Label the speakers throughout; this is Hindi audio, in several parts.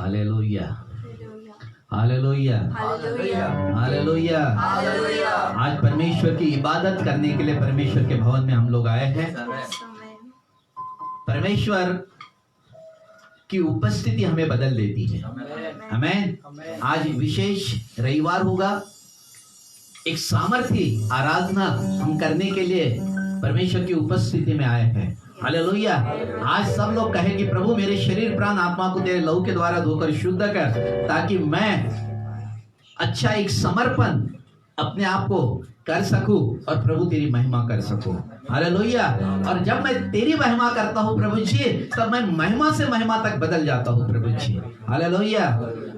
Speaker 1: Hallelujah, hallelujah, hallelujah. आज परमेश्वर की इबादत करने के लिए परमेश्वर के भवन में हम लोग आए हैं। परमेश्वर की उपस्थिति हमें बदल देती है। आमीन। आज विशेष रविवार होगा, एक सामर्थी आराधना हम करने के लिए परमेश्वर की उपस्थिति में आए हैं। हालेलुया। आज सब लोग कहें कि प्रभु मेरे शरीर प्राण आत्मा को तेरे लहू के द्वारा धोकर शुद्ध कर, ताकि मैं अच्छा एक समर्पण अपने आप को कर सकूं और प्रभु तेरी महिमा कर सकूं। हालेलुया। और जब मैं तेरी महिमा करता हूं प्रभु जी, तब मैं महिमा से महिमा तक बदल जाता हूं प्रभु जी। हालेलुया।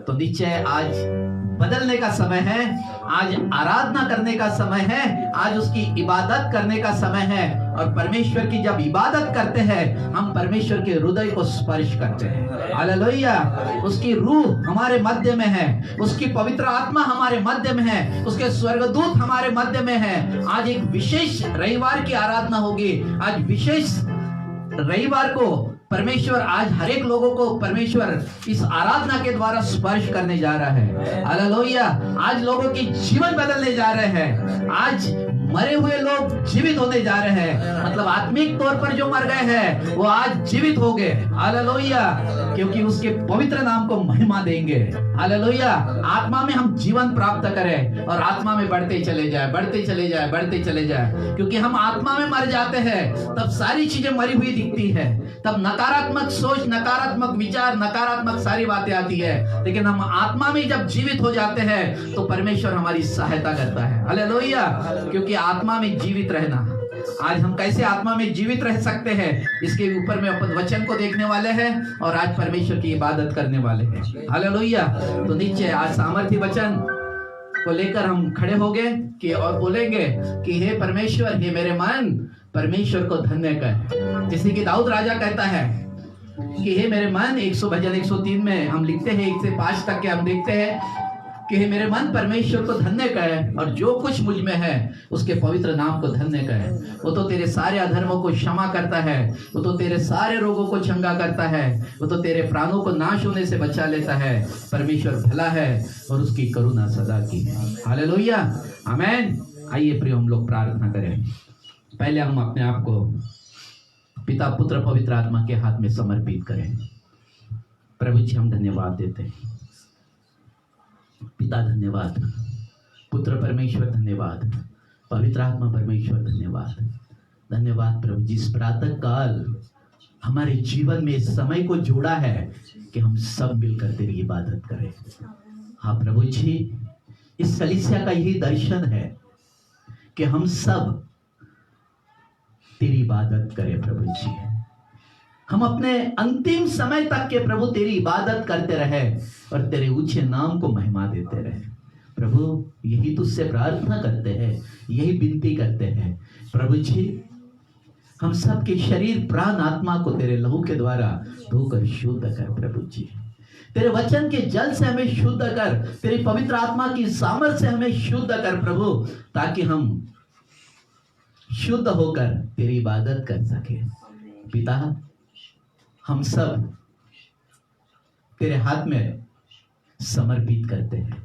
Speaker 1: तो निश्चय आज बदलने का समय है, आज आराधना करने का समय है, आज उसकी इबादत करने का समय है। और परमेश्वर की जब इबादत करते हैं, हम परमेश्वर के हृदय को स्पर्श करते हैं। हालेलुया। उसकी रूह हमारे मध्य में है, उसकी पवित्र आत्मा हमारे मध्य में है, उसके स्वर्गदूत हमारे मध्य में है। आज एक विशेष रविवार की आराधना होगी। आज विशेष रविवार को परमेश्वर आज हर एक लोगों को परमेश्वर इस आराधना के द्वारा स्पर्श करने जा रहा है। हालेलुया। आज लोगों की जीवन बदलने जा रहे हैं। आज मरे हुए लोग जीवित होने जा रहे हैं। मतलब आत्मिक तौर पर जो मर गए हैं वो आज जीवित हो गए। हालेलुया। क्योंकि उसके पवित्र नाम को महिमा देंगे। हालेलुया। आत्मा में हम जीवन प्राप्त करें और आत्मा में बढ़ते चले जाए, बढ़ते चले जाए, बढ़ते चले जाए। क्योंकि हम आत्मा में मर जाते हैं तब सारी चीजें मरी हुई दिखती है, तब नकारात्मक सोच, नकारात्मक विचार, नकारात्मक सारी बातें आती है। लेकिन हम आत्मा में जब जीवित हो जाते हैं तो परमेश्वर हमारी सहायता करता है। हालेलुया। क्योंकि आत्मा में जीवित रहना, आज हम कैसे आत्मा में जीवित रह सकते हैं, इसके ऊपर में अपन वचन को देखने वाले हैं और आज परमेश्वर की इबादत करने वाले हैं। हालेलुया। तो नीचे आज सामर्थ्य वचन को लेकर हम खड़े हो गए कि और बोलेंगे कि हे परमेश्वर, हे मेरे मन परमेश्वर को धन्य कर। जैसे कि दाऊद राजा कहता है कि हे मेरे मन, 100 भजन 103 में हम लिखते हैं 1 से 5 तक के हम देखते हैं कि हे मेरे मन परमेश्वर को धन्य कर और जो कुछ मुझ में है उसके पवित्र नाम को धन्य कर। वो तो तेरे सारे अधर्मों को क्षमा करता है, वो तो तेरे सारे रोगों को चंगा करता है, वो तो तेरे प्राणों को नाश होने से बचा लेता है। परमेश्वर भला है और उसकी करुणा सदा की है। हालेलुया। आमीन। आइए प्रिय, हम लोग प्रार्थना करें। पहले हम अपने आप को पिता, पुत्र, पवित्र आत्मा के हाथ में समर्पित करें। प्रभु जी, हम धन्यवाद देते हैं। पिता धन्यवाद, पुत्र परमेश्वर धन्यवाद, पवित्र आत्मा परमेश्वर धन्यवाद। धन्यवाद प्रभु जी, इस प्रातः काल हमारे जीवन में इस समय को जोड़ा है कि हम सब मिलकर तेरी इबादत करें। हाँ प्रभु जी, इस कलीसिया का यही दर्शन है कि हम सब तेरी इबादत करें। प्रभु जी, हम अपने अंतिम समय तक के प्रभु तेरी इबादत करते रहे और तेरे ऊंचे नाम को महिमा देते रहे। प्रभु यही तुझसे प्रार्थना करते हैं, यही विनती करते हैं। प्रभु जी, हम सबके शरीर प्राण आत्मा को तेरे लहू के द्वारा धोकर शुद्ध कर। प्रभु जी, तेरे वचन के जल से हमें शुद्ध कर, तेरी पवित्र आत्मा की सामर्थ से हमें शुद्ध कर प्रभु, ताकि हम शुद्ध होकर तेरी इबादत कर सके। पिता, हम सब तेरे हाथ में समर्पित करते हैं,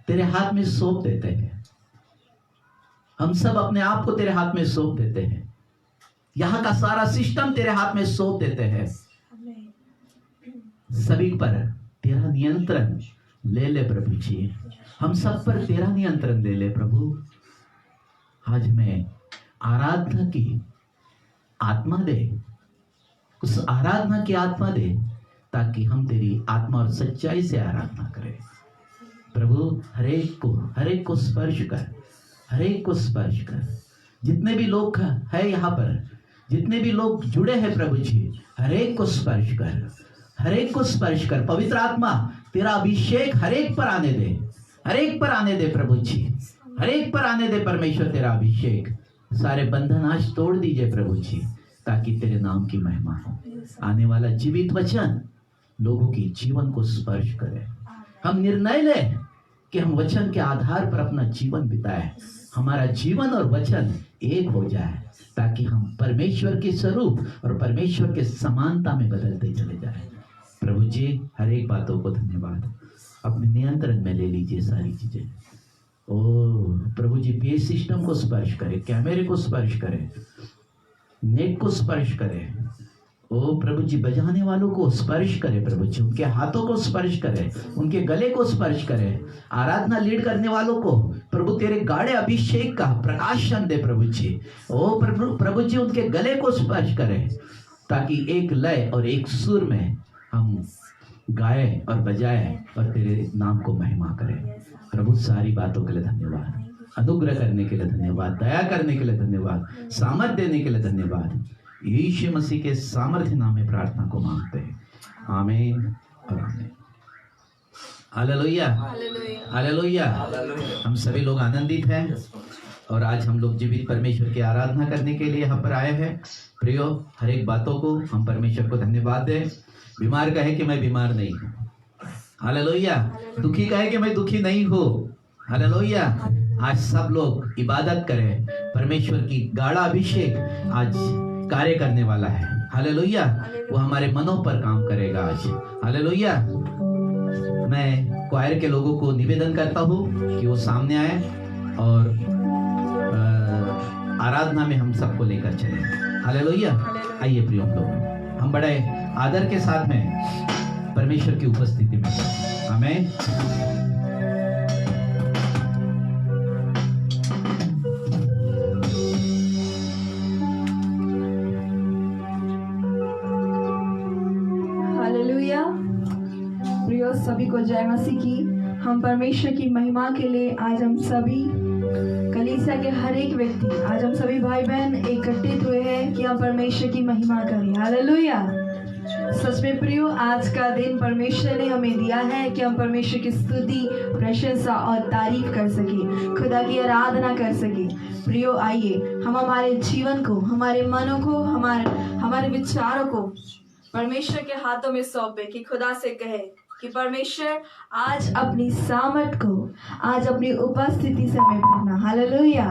Speaker 1: तेरे हाथ में सौंप देते हैं। हम सब अपने आप को तेरे हाथ में सौंप देते हैं, यहाँ का सारा सिस्टम तेरे हाथ में सौंप देते हैं। सभी पर तेरा नियंत्रण ले ले प्रभु जी, हम सब पर तेरा नियंत्रण ले ले प्रभु। आज हमें आराधना की आत्मा दे, उस आराधना की आत्मा दे, ताकि हम तेरी आत्मा और सच्चाई से आराधना करें। प्रभु हर एक को स्पर्श कर, हर एक को स्पर्श कर। जितने भी लोग है यहाँ पर, जितने भी लोग जुड़े हैं प्रभु जी, हर एक को स्पर्श कर, हर एक को स्पर्श कर। पवित्र आत्मा तेरा अभिषेक हर एक पर आने दे, हर एक पर आने दे प्रभु जी, हर एक पर आने दे परमेश्वर तेरा अभिषेक। सारे बंधन आज तोड़ दीजिए प्रभु जी, ताकि तेरे नाम की महिमा हो। आने वाला जीवित वचन लोगों की जीवन को स्पर्श करे। हम निर्णय लें कि हम वचन के आधार पर अपना जीवन बिताएं, हमारा जीवन और वचन एक हो जाए, ताकि हम परमेश्वर के स्वरूप और परमेश्वर के समानता में बदलते चले जाएं। प्रभु जी, बातों को धन्यवाद। अपने नियंत्रण में ले लीजिए सारी चीजें। ओ प्रभु जी, पे सिस्टम को स्पर्श करें, कैमरे को स्पर्श करें, नेट को स्पर्श करें। ओ प्रभु जी, बजाने वालों को स्पर्श करें प्रभु जी, उनके हाथों को स्पर्श करें, उनके गले को स्पर्श करें। आराधना लीड करने वालों को प्रभु तेरे गाढ़े अभिषेक का प्रकाशन दे प्रभु जी। ओ प्रभु जी, उनके गले को स्पर्श करें, ताकि एक लय और एक सुर में हम गाए और बजाए और तेरे नाम को महिमा करें। प्रभु सारी बातों के लिए धन्यवाद, अनुग्रह करने के लिए धन्यवाद, दया करने के लिए धन्यवाद, सामर्थ देने के लिए धन्यवाद। यीशु मसीह के सामर्थ्य नाम में प्रार्थना को मांगते हैं, आमीन और आमीन। Hallelujah, hallelujah. हम सभी लोग आनंदित हैं और आज हम लोग जीवित परमेश्वर की आराधना करने के लिए यहाँ पर आए हैं। प्रियो, हर एक बातों को हम परमेश्वर को धन्यवाद दें। बीमार कहे कि मैं बीमार नहीं हूँ, हालेलुया। दुखी कहे कि मैं दुखी नहीं हूँ, हालेलुया। आज सब लोग इबादत करें, परमेश्वर की गाढ़ा अभिषेक आज कार्य करने वाला है, हालेलुया। वो हमारे मनों पर काम करेगा आज, हालेलुया। मैं क्वायर के लोगों को निवेदन करता हूँ कि वो सामने आए और आराधना में हम सबको लेकर चले, हालेलुया। आइए प्रिय लोग, हम बड़े आदर के साथ में परमेश्वर की उपस्थिति में, आमीन।
Speaker 2: सभी को जय मसीह की। हम परमेश्वर की महिमा के लिए आज हम सभी कलीसिया के हर एक व्यक्ति, आज हम सभी भाई बहन एकत्रित हुए हैं कि हम परमेश्वर की महिमा करें, हालेलुया। सच में प्रियो, आज का दिन परमेश्वर ने हमें दिया है कि हम परमेश्वर की स्तुति, प्रशंसा और तारीफ कर सके, खुदा की आराधना कर सके। प्रियो, आइए हम हमारे जीवन को, हमारे मनों को, हमारे विचारों को परमेश्वर के हाथों में सौंपे कि खुदा से कहे कि परमेश्वर आज अपनी सामर्थ को, आज अपनी उपस्थिति से हमें भरना, हालेलुया,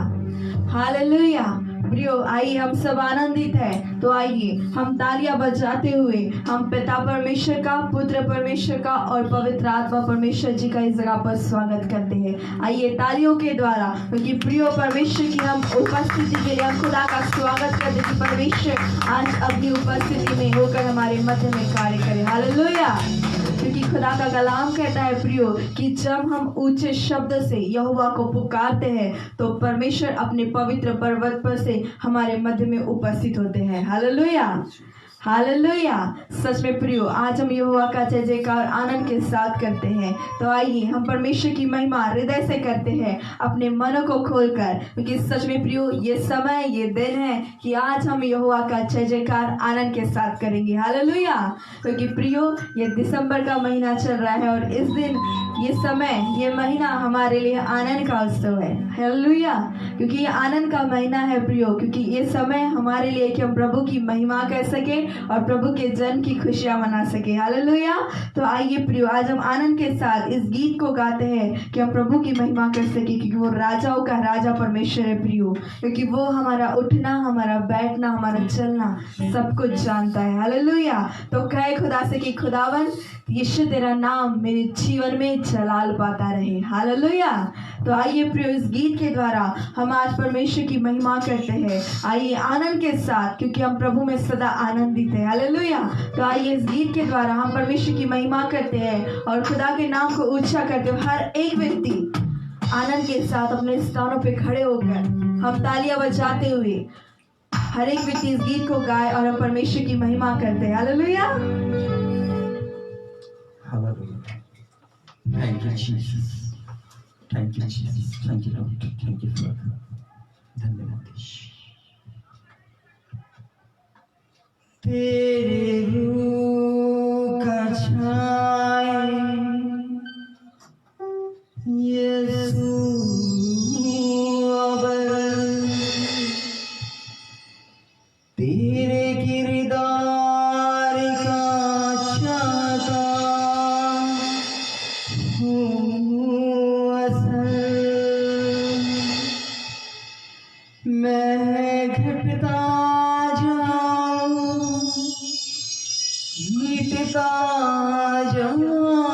Speaker 2: हालेलुया। प्रियो, आइए हम सब आनंदित हैं, तो आइए हम तालियां बजाते हुए हम पिता परमेश्वर का, पुत्र परमेश्वर का और पवित्र आत्मा परमेश्वर जी का इस जगह पर स्वागत करते हैं। आइए तालियों के द्वारा, क्योंकि प्रियो परमेश्वर की हम उपस्थिति के लिए हम खुदा का स्वागत करते हैं कि परमेश्वर आज अपनी उपस्थिति में होकर हमारे मध्य में कार्य करे, हालेलुया। क्योंकि खुदा का कलाम कहता है प्रियो कि जब हम ऊंचे शब्द से यहोवा को पुकारते हैं तो परमेश्वर अपने पवित्र पर्वत पर से हमारे मध्य में उपस्थित होते हैं, हालेलुया, हालेलुया। सच में प्रियो, आज हम यहोवा का जय जयकार आनंद के साथ करते हैं। तो आइए हम परमेश्वर की महिमा हृदय से करते हैं, अपने मनों को खोलकर, क्योंकि सच में प्रियो ये समय, ये दिन है कि आज हम यहोवा का जय जयकार आनंद के साथ करेंगे, हालेलुया। क्योंकि प्रियो ये दिसंबर का महीना चल रहा है और इस दिन, ये समय, ये महीना हमारे लिए आनंद का उत्सव है, हालेलुया। क्योंकि ये आनंद का महीना है प्रियो, क्योंकि ये समय हमारे लिए कि हम प्रभु की महिमा कर सके और प्रभु के जन्म की खुशियां मना सके, हालेलुया। तो आइए प्रियो, आज हम आनंद के साथ इस गीत को गाते हैं कि हम प्रभु की महिमा कर सके, क्योंकि वो राजाओं का राजा परमेश्वर है प्रियो, क्योंकि वो हमारा उठना, हमारा बैठना, हमारा चलना सब कुछ जानता है, हालेलुया। तो कहे खुदा से कि खुदावन यीशु तेरा नाम मेरे जीवन में जलाल पाता रहे, हालेलुया। तो आइए प्रियो, इस गीत के द्वारा हम आज परमेश्वर की महिमा करते हैं। आइए आनंद के साथ, क्योंकि हम प्रभु में सदा आनंदित है, हालेलुया। तो आइए इस गीत के द्वारा हम परमेश्वर की महिमा करते हैं और खुदा के नाम को ऊंचा करते हुए हर एक व्यक्ति आनंद के साथ अपने स्थानों पे खड़े होकर हम तालियां बजाते हुए हर एक व्यक्ति इस गीत को गाए और हम परमेश्वर की महिमा करते हैं, hallelujah.
Speaker 1: Thank you, Jesus. Thank you, Jesus. Thank you, Lord. Thank you, Father. धन्यवाद। तेरे रूह का छाए यीशु अबर, तेरे किरदार का चाहता मैं घटता जाऊं, मिटता जाऊं,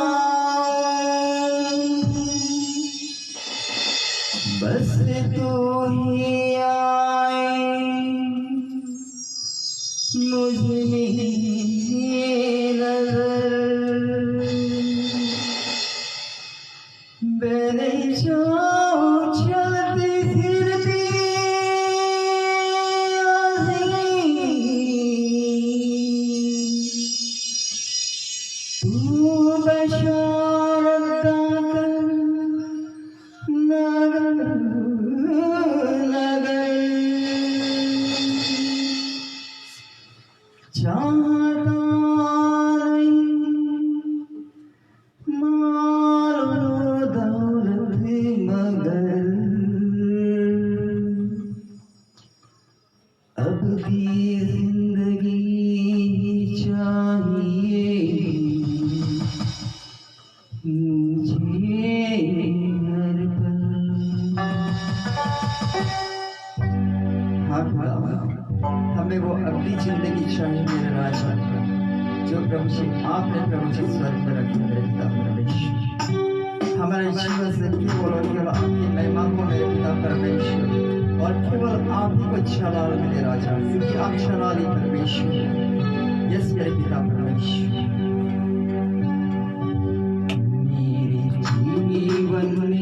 Speaker 3: जो प्रभु जी आपने प्रभु जी स्वर्ग में रखे मेरे पिता परमेश्वर। हमारे जीवन से केवल और केवल आपकी महिमा को मेरे पिता परमेश्वर, और केवल आप ही को जलाल मिले राजा, क्योंकि आप जलाली परमेश्वर हैं। यस मेरे पिता परमेश्वर। मेरे जीवन में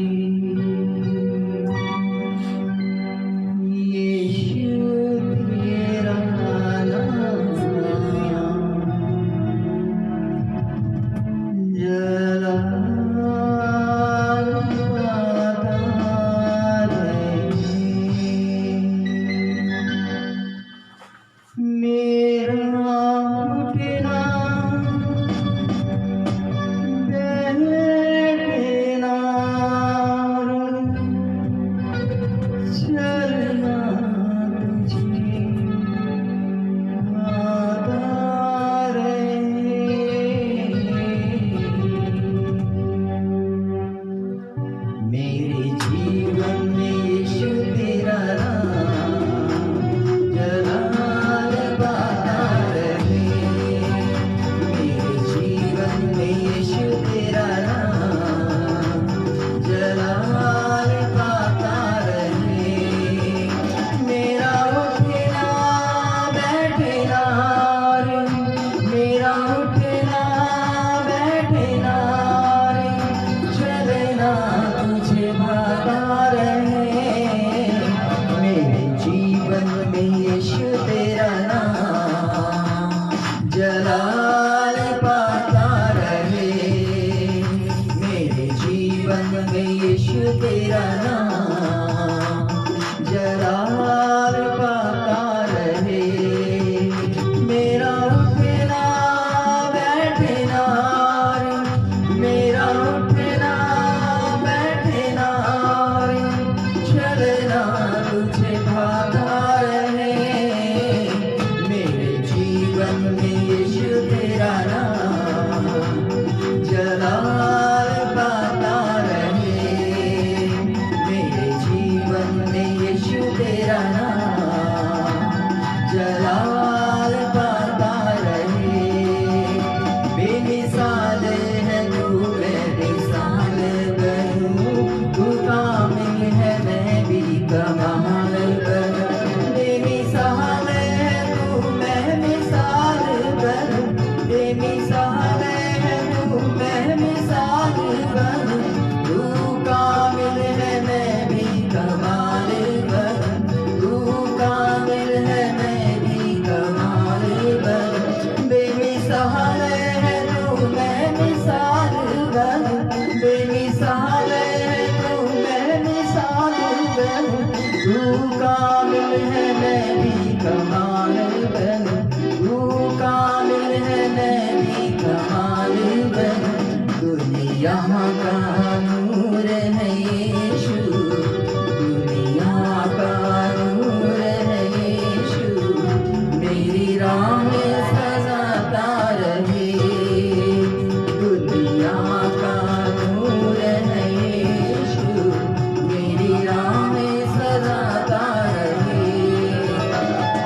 Speaker 3: यहाँ का नूर है यीशु, दुनिया का नूर है यीशु, मेरी राह सजाता रहे। दुनिया का नूर है यीशु, मेरी राह सजाता रहे।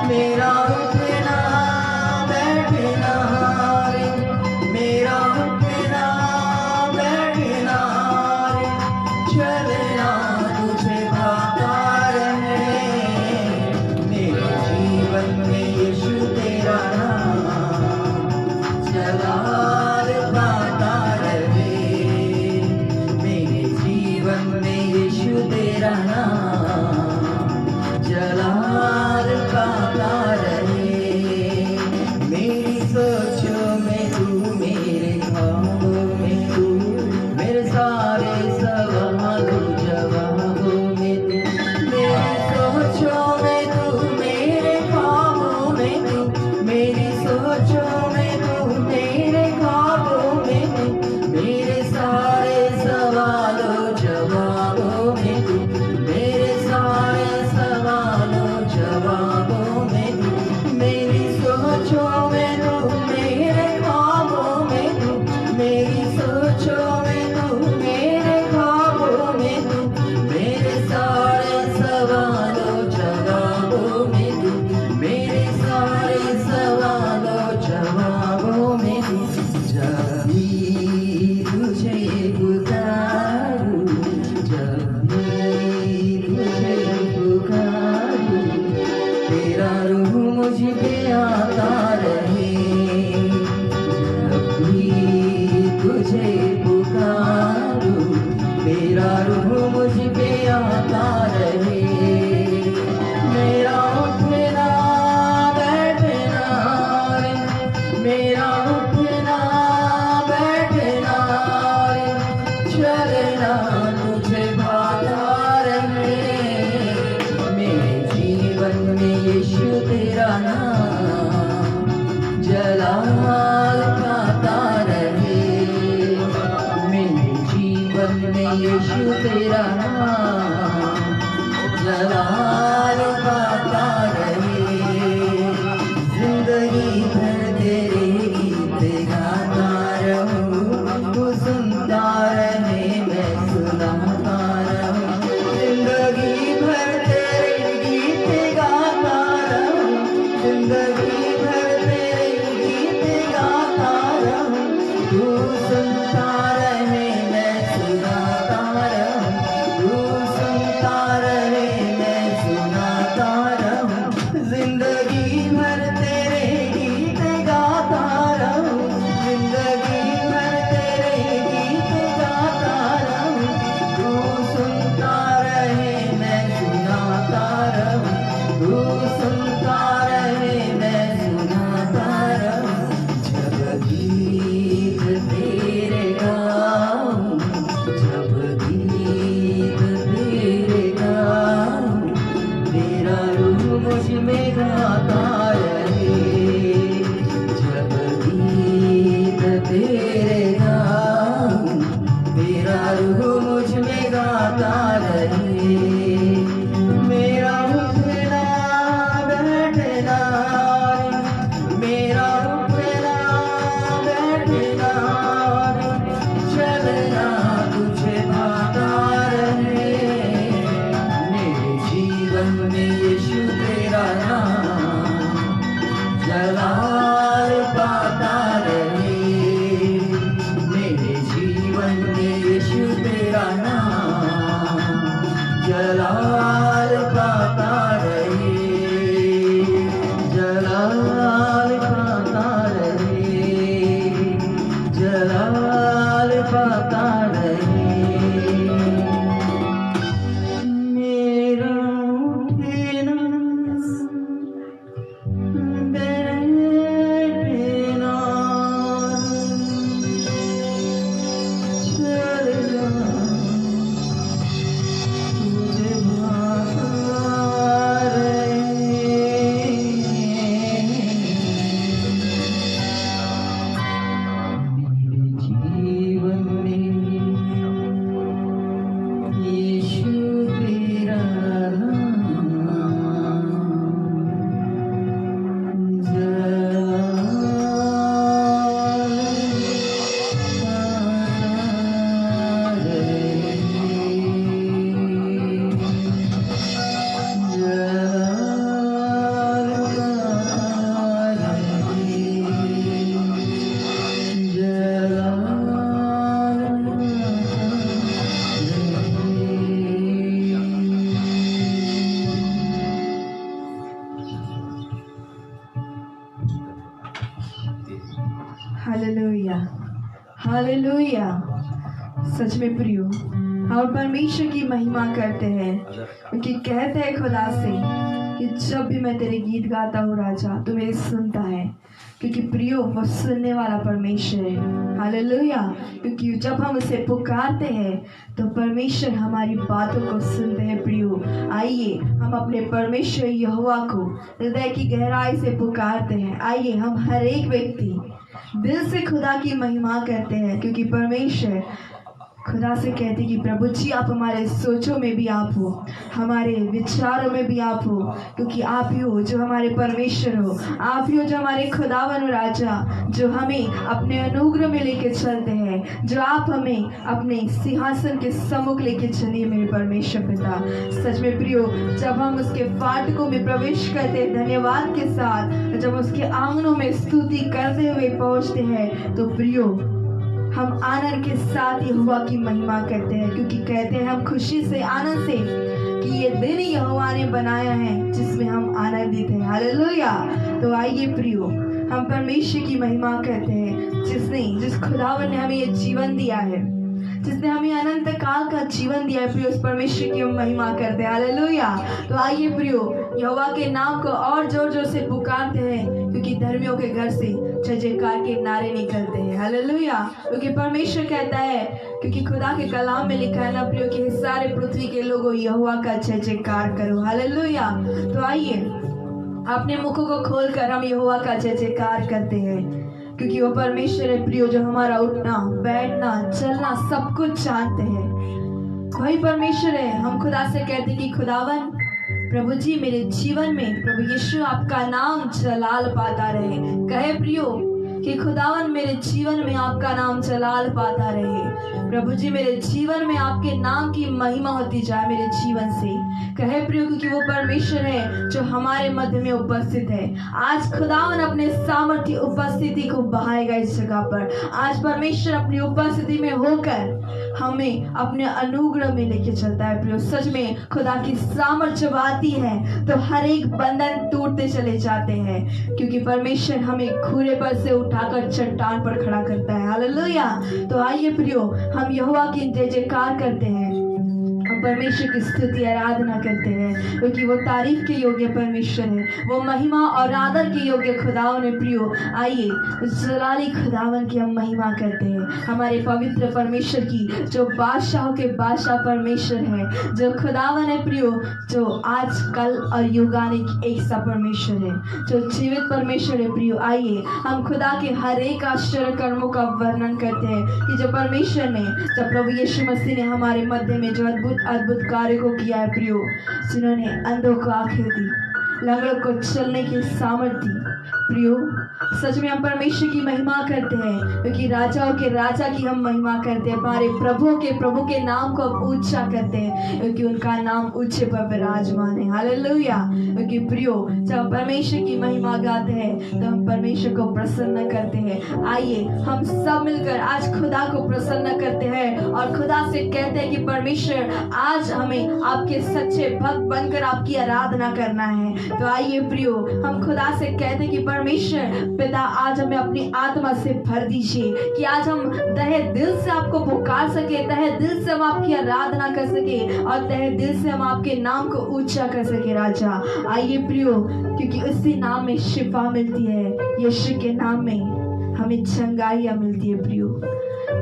Speaker 3: मेरा उठना बैठना रे, मेरा उठना बैठना जब भी तुझे पुकारूं, जब भी तुझे पुकारूं, तेरा रूह मुझ पे आता रहे। जब भी तुझे पुकारूं, तेरा रूह मुझ पे आता रहे। मेरा उठना बैठना रे, मेरा उठना बैठना रे, चलना तुझे भाता रहे। मेरे जीवन में यीशु तेरा नाम जलाल पाता रहे। मेरे जीवन में यीशु तेरा नाम जलाल पाता रहे। जिंदगी भर तेरे गीत गाता रहूं, तू सुनता रहे मैं सुनाता रहूं। जिंदगी भर तेरे गीत गाता रहूं, जिंदगी भर तेरे गीत गाता रहूं। तू सुनता रहे मैं सुनाता रहूं, तू सुनता रहे मैं सुनाता रहूं। जिंदगी भर तेरे गीत गाता रहूं, जिंदगी भर तेरे गीत गाता रहूं। तू सुनता रहे मैं सुनाता रहूं, तू सुनता रहे मैं सुनाता रहूं। जब गीत तेरे गाऊं, जब गीत तेरे गाऊं, तेरा रूह मुझ में गाता रहे। जब गीत तेरे गाऊं, तेरा रूह मुझ में गाता रहे। मेरा उठना बैठना रे, मेरा उठना बैठना रे, चलना तुझे भाता रहे। मेरे जीवन में यीशु तेरा नाम जलाल पाता रहे। मेरे जीवन में यीशु तेरा नाम जलाल पाता रहे, जलाल पाता रहे, जलाल पाता रहे। मेरा उठना बैठना चलना तुझे भाता रहे। मेरे जीवन में यीशु तेरा नाम
Speaker 2: हालेलुया, हालेलुया। सच में प्रियो, हम परमेश्वर की महिमा करते हैं, क्योंकि कहते हैं खुदा से कि जब भी मैं तेरे गीत गाता हूँ राजा, तो मेरे सुनता है, क्योंकि प्रियो वो सुनने वाला परमेश्वर है। हालेलुया। क्योंकि जब हम उसे पुकारते हैं तो परमेश्वर हमारी बातों को सुनते हैं। प्रियो, आइए हम अपने परमेश्वर यहोवा को हृदय की गहराई से पुकारते हैं। आइए हम हर एक व्यक्ति दिल से खुदा की महिमा करते हैं, क्योंकि परमेश्वर खुदा से कहते कि प्रभु जी आप हमारे सोचों में भी आप हो, हमारे विचारों में भी आप हो, क्योंकि आप ही हो जो हमारे परमेश्वर हो, आप ही हो जो हमारे खुदावन राजा, जो हमें अपने अनुग्रह में लेके चलते हैं, जो आप हमें अपने सिंहासन के सम्मुख लेके चलिए मेरे परमेश्वर पिता। सच में प्रियो, जब हम उसके फाटकों में प्रवेश करते हैं धन्यवाद के साथ, जब उसके आंगनों में स्तुति करते हुए पहुंचते हैं, तो प्रियो हम आनंद के साथ यहोवा की महिमा करते हैं, क्योंकि कहते हैं हम खुशी से आनंद से कि ये दिन यहोवा ने बनाया है जिसमें हम आनंदित हैं। हालेलुया। तो आइए प्रियो, हम परमेश्वर की महिमा करते हैं जिस खुदावन ने हमें ये जीवन दिया है, जिसने हमें अनंत काल का जीवन दिया है। प्रियो, उस परमेश्वर की हम महिमा करते हैं। हालेलुया। तो आइए प्रियो, यहोवा के नाम को और जोर जोर से पुकारते हैं, क्योंकि धर्मियों के घर से जय जयकार के नारे निकलते हैं। हालेलुया। क्योंकि परमेश्वर कहता है, क्योंकि खुदा के कलाम में लिखा है ना प्रियो कि सारे पृथ्वी के लोगों यहोवा का जय जयकार करो। हालेलुया। तो आइए अपने मुखों को खोलकर हम यहोवा का जय जयकार करते हैं, क्योंकि वो परमेश्वर है प्रियो, जो हमारा उठना बैठना चलना सब कुछ जानते हैं। वही परमेश्वर है। हम खुदा से कहते कि खुदावन प्रभु जी मेरे जीवन में प्रभु यीशु आपका नाम जलाल पाता रहे। कहे प्रियो कि खुदावन मेरे जीवन में आपका नाम जलाल पाता रहे। प्रभु जी मेरे जीवन में आपके नाम की महिमा होती जाए मेरे जीवन से। कहे प्रियो, क्योंकि वो परमेश्वर है जो हमारे मध्य में उपस्थित है। आज खुदावन अपने सामर्थ्य उपस्थिति को बहाएगा इस जगह पर। आज परमेश्वर अपनी उपस्थिति में होकर हमें अपने अनुग्रह में लेके चलता है। प्रियो, सच में खुदा की सामर्थ्य जब आती है तो हर एक बंधन टूटते चले जाते हैं, क्योंकि परमेश्वर हमें खूरे पर से उठाकर चट्टान पर खड़ा करता है। हालेलुया। तो आइए प्रियो, हम यहोवा की जय जयकार करते हैं, हम परमेश्वर की स्तुति आराधना करते हैं, क्योंकि वो तारीफ के योग्य परमेश्वर है, वो महिमा और आदर के योग्य खुदावन है। प्रियो, आइए जलाली खुदावन की हम महिमा करते हैं, हमारे पवित्र परमेश्वर की, जो बादशाहों के बादशाह परमेश्वर है, जो खुदावन है प्रियो, जो आज कल और युगानिक एक सा परमेश्वर है, जो जीवित परमेश्वर है। प्रियो, आइए हम खुदा के हर एक आश्चर्य कर्मों का वर्णन करते हैं कि जो परमेश्वर ने, जब प्रभु यीशु मसीह ने हमारे मध्य में जो अद्भुत कार्य को किया है प्रियो, जिन्होंने अंधों को आंखें दी, लंगड़ों को चलने की सामर्थ्य दी। प्रियो, सच में हम परमेश्वर की महिमा करते हैं, क्योंकि राजाओं के राजा की हम महिमा करते हैं, हमारे प्रभु के नाम को हम ऊंचा करते हैं, क्योंकि उनका नाम ऊंचे पर विराजमान है। हालेलुया। क्योंकि प्रियो, जब परमेश्वर की महिमा गाते हैं तो हम परमेश्वर को प्रसन्न करते हैं। आइए हम सब मिलकर आज खुदा को प्रसन्न करते हैं और खुदा से कहते हैं कि परमेश्वर आज हमें आपके सच्चे भक्त बनकर आपकी आराधना करना है। तो आइए प्रियो, हम खुदा से कहते हैं कि परमेश्वर पिता आज हमें अपनी आत्मा से भर दीजिए, कि आज हम तहे दिल से आपको पुकार सके, तहे दिल से हम आपकी आराधना कर सके और तहे दिल से हम आपके नाम को ऊंचा कर सके। राजा, आइए प्रियो, क्योंकि उसी नाम में शिफा मिलती है, यीशु के नाम में हमें चंगाइयाँ मिलती है। प्रियो,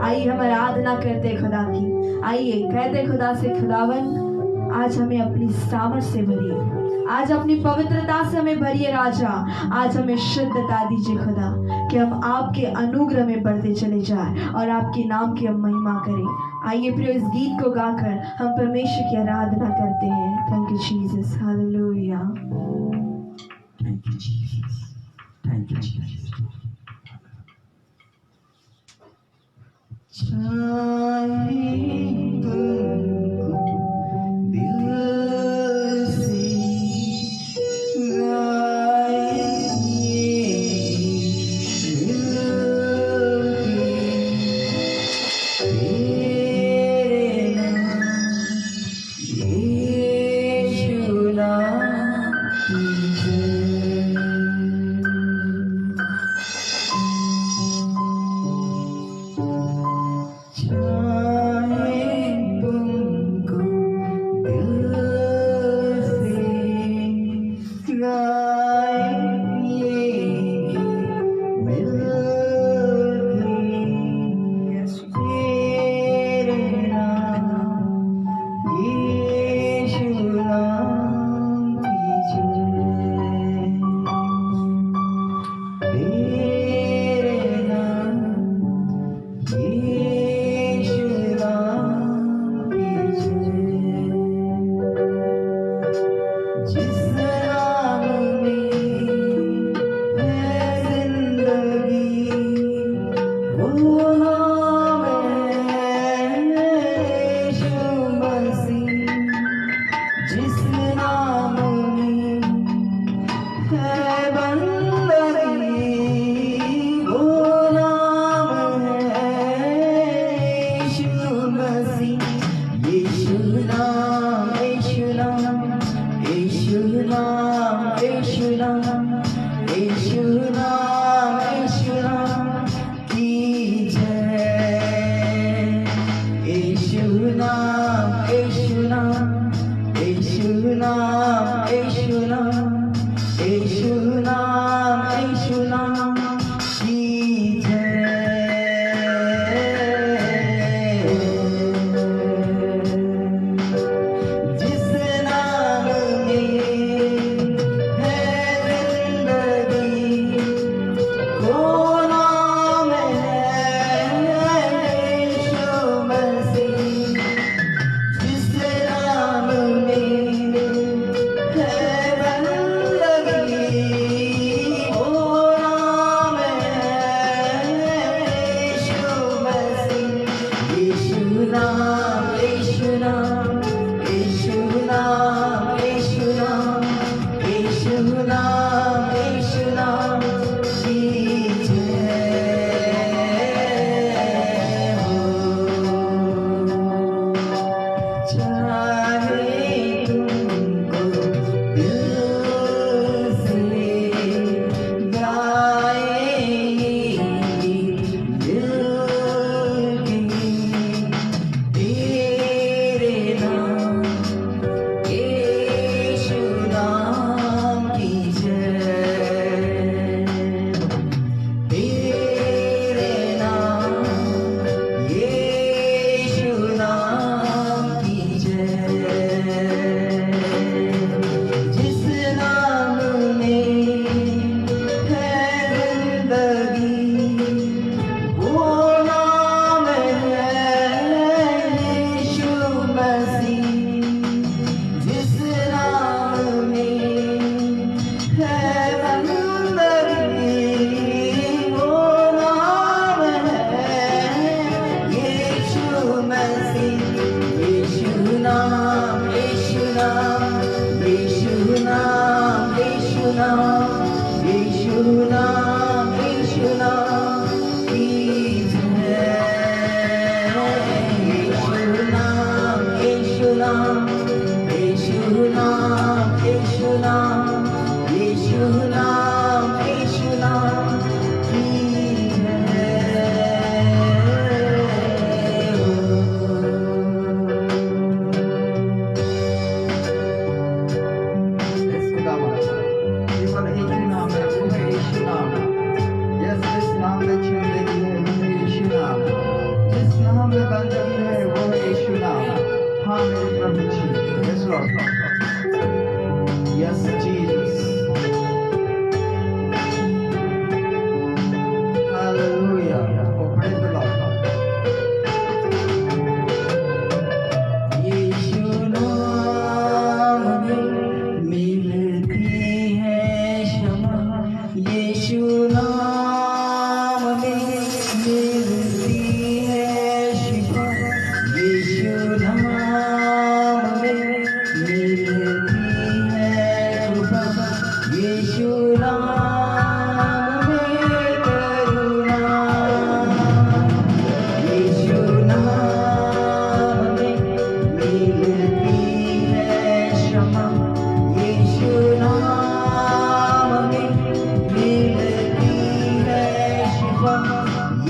Speaker 2: आइए हम आराधना करते हैं खुदा की। आइए कहते खुदा से, खुदावन आज हमें अपनी सामर्थ से भरिए, आज अपनी पवित्रता से हमें भरिए। राजा, आज हमें शुद्धता दीजिए खुदा, कि हम आपके अनुग्रह में बढ़ते चले जाएं और आपके नाम की हम महिमा करें। आइए प्रियो, इस गीत को गाकर हम परमेश्वर की आराधना करते हैं। Thank you Jesus. Hallelujah.
Speaker 3: Thank you Jesus, thank you Jesus. चाहे तुमको दिल से चाहे नाम है यीशु मसीह, जिस नाम में है बंदगी, वो नाम है यीशु मसीह। यीशु नाम, यीशु नाम, यीशु नाम, यीशु नाम, यीशु नाम, यीशु नाम की जय। यीशु नाम, यीशु नाम, यीशु नाम, यीशु नाम, यीशु नाम, यीशु नाम की जय। जिस नाम में है जिंदगी, वो नाम है यीशु मसीह। जिस नाम में है बंदगी, वो नाम है यीशु मसीह। यीशु नाम, यीशु नाम, यीशु नाम, यीशु नाम, यीशु नाम, यीशु नाम की जय हो। चाहे तुमको दिल से गाएंगे दिल की, तेरे नाम यीशु नाम की जय। तेरे नाम यीशु नाम की जय। जिस नाम में है जिंदगी, वो नाम है यीशु मसीह। जिस नाम में है बंदगी, वो नाम है यीशु मसीह। यीशु नाम, यीशु नाम, यीशु नाम, यीशु नाम, यीशु नाम, यीशु नाम की जय। यीशु नाम, यीशु नाम, यीशु नाम, यीशु नाम, यीशु नाम, यीशु नाम की Yes, Jesus. Hallelujah. Oh, praise the Lord. यीशु नाम में मिलती है क्षमा, यीशु नाम में मिलती है शिफा, यीशु नाम में मिलती है कृपा, यीशु नाम में करुणा, यीशु नाम में मिलती है क्षमा, यीशु नाम में मिलती है शिफा,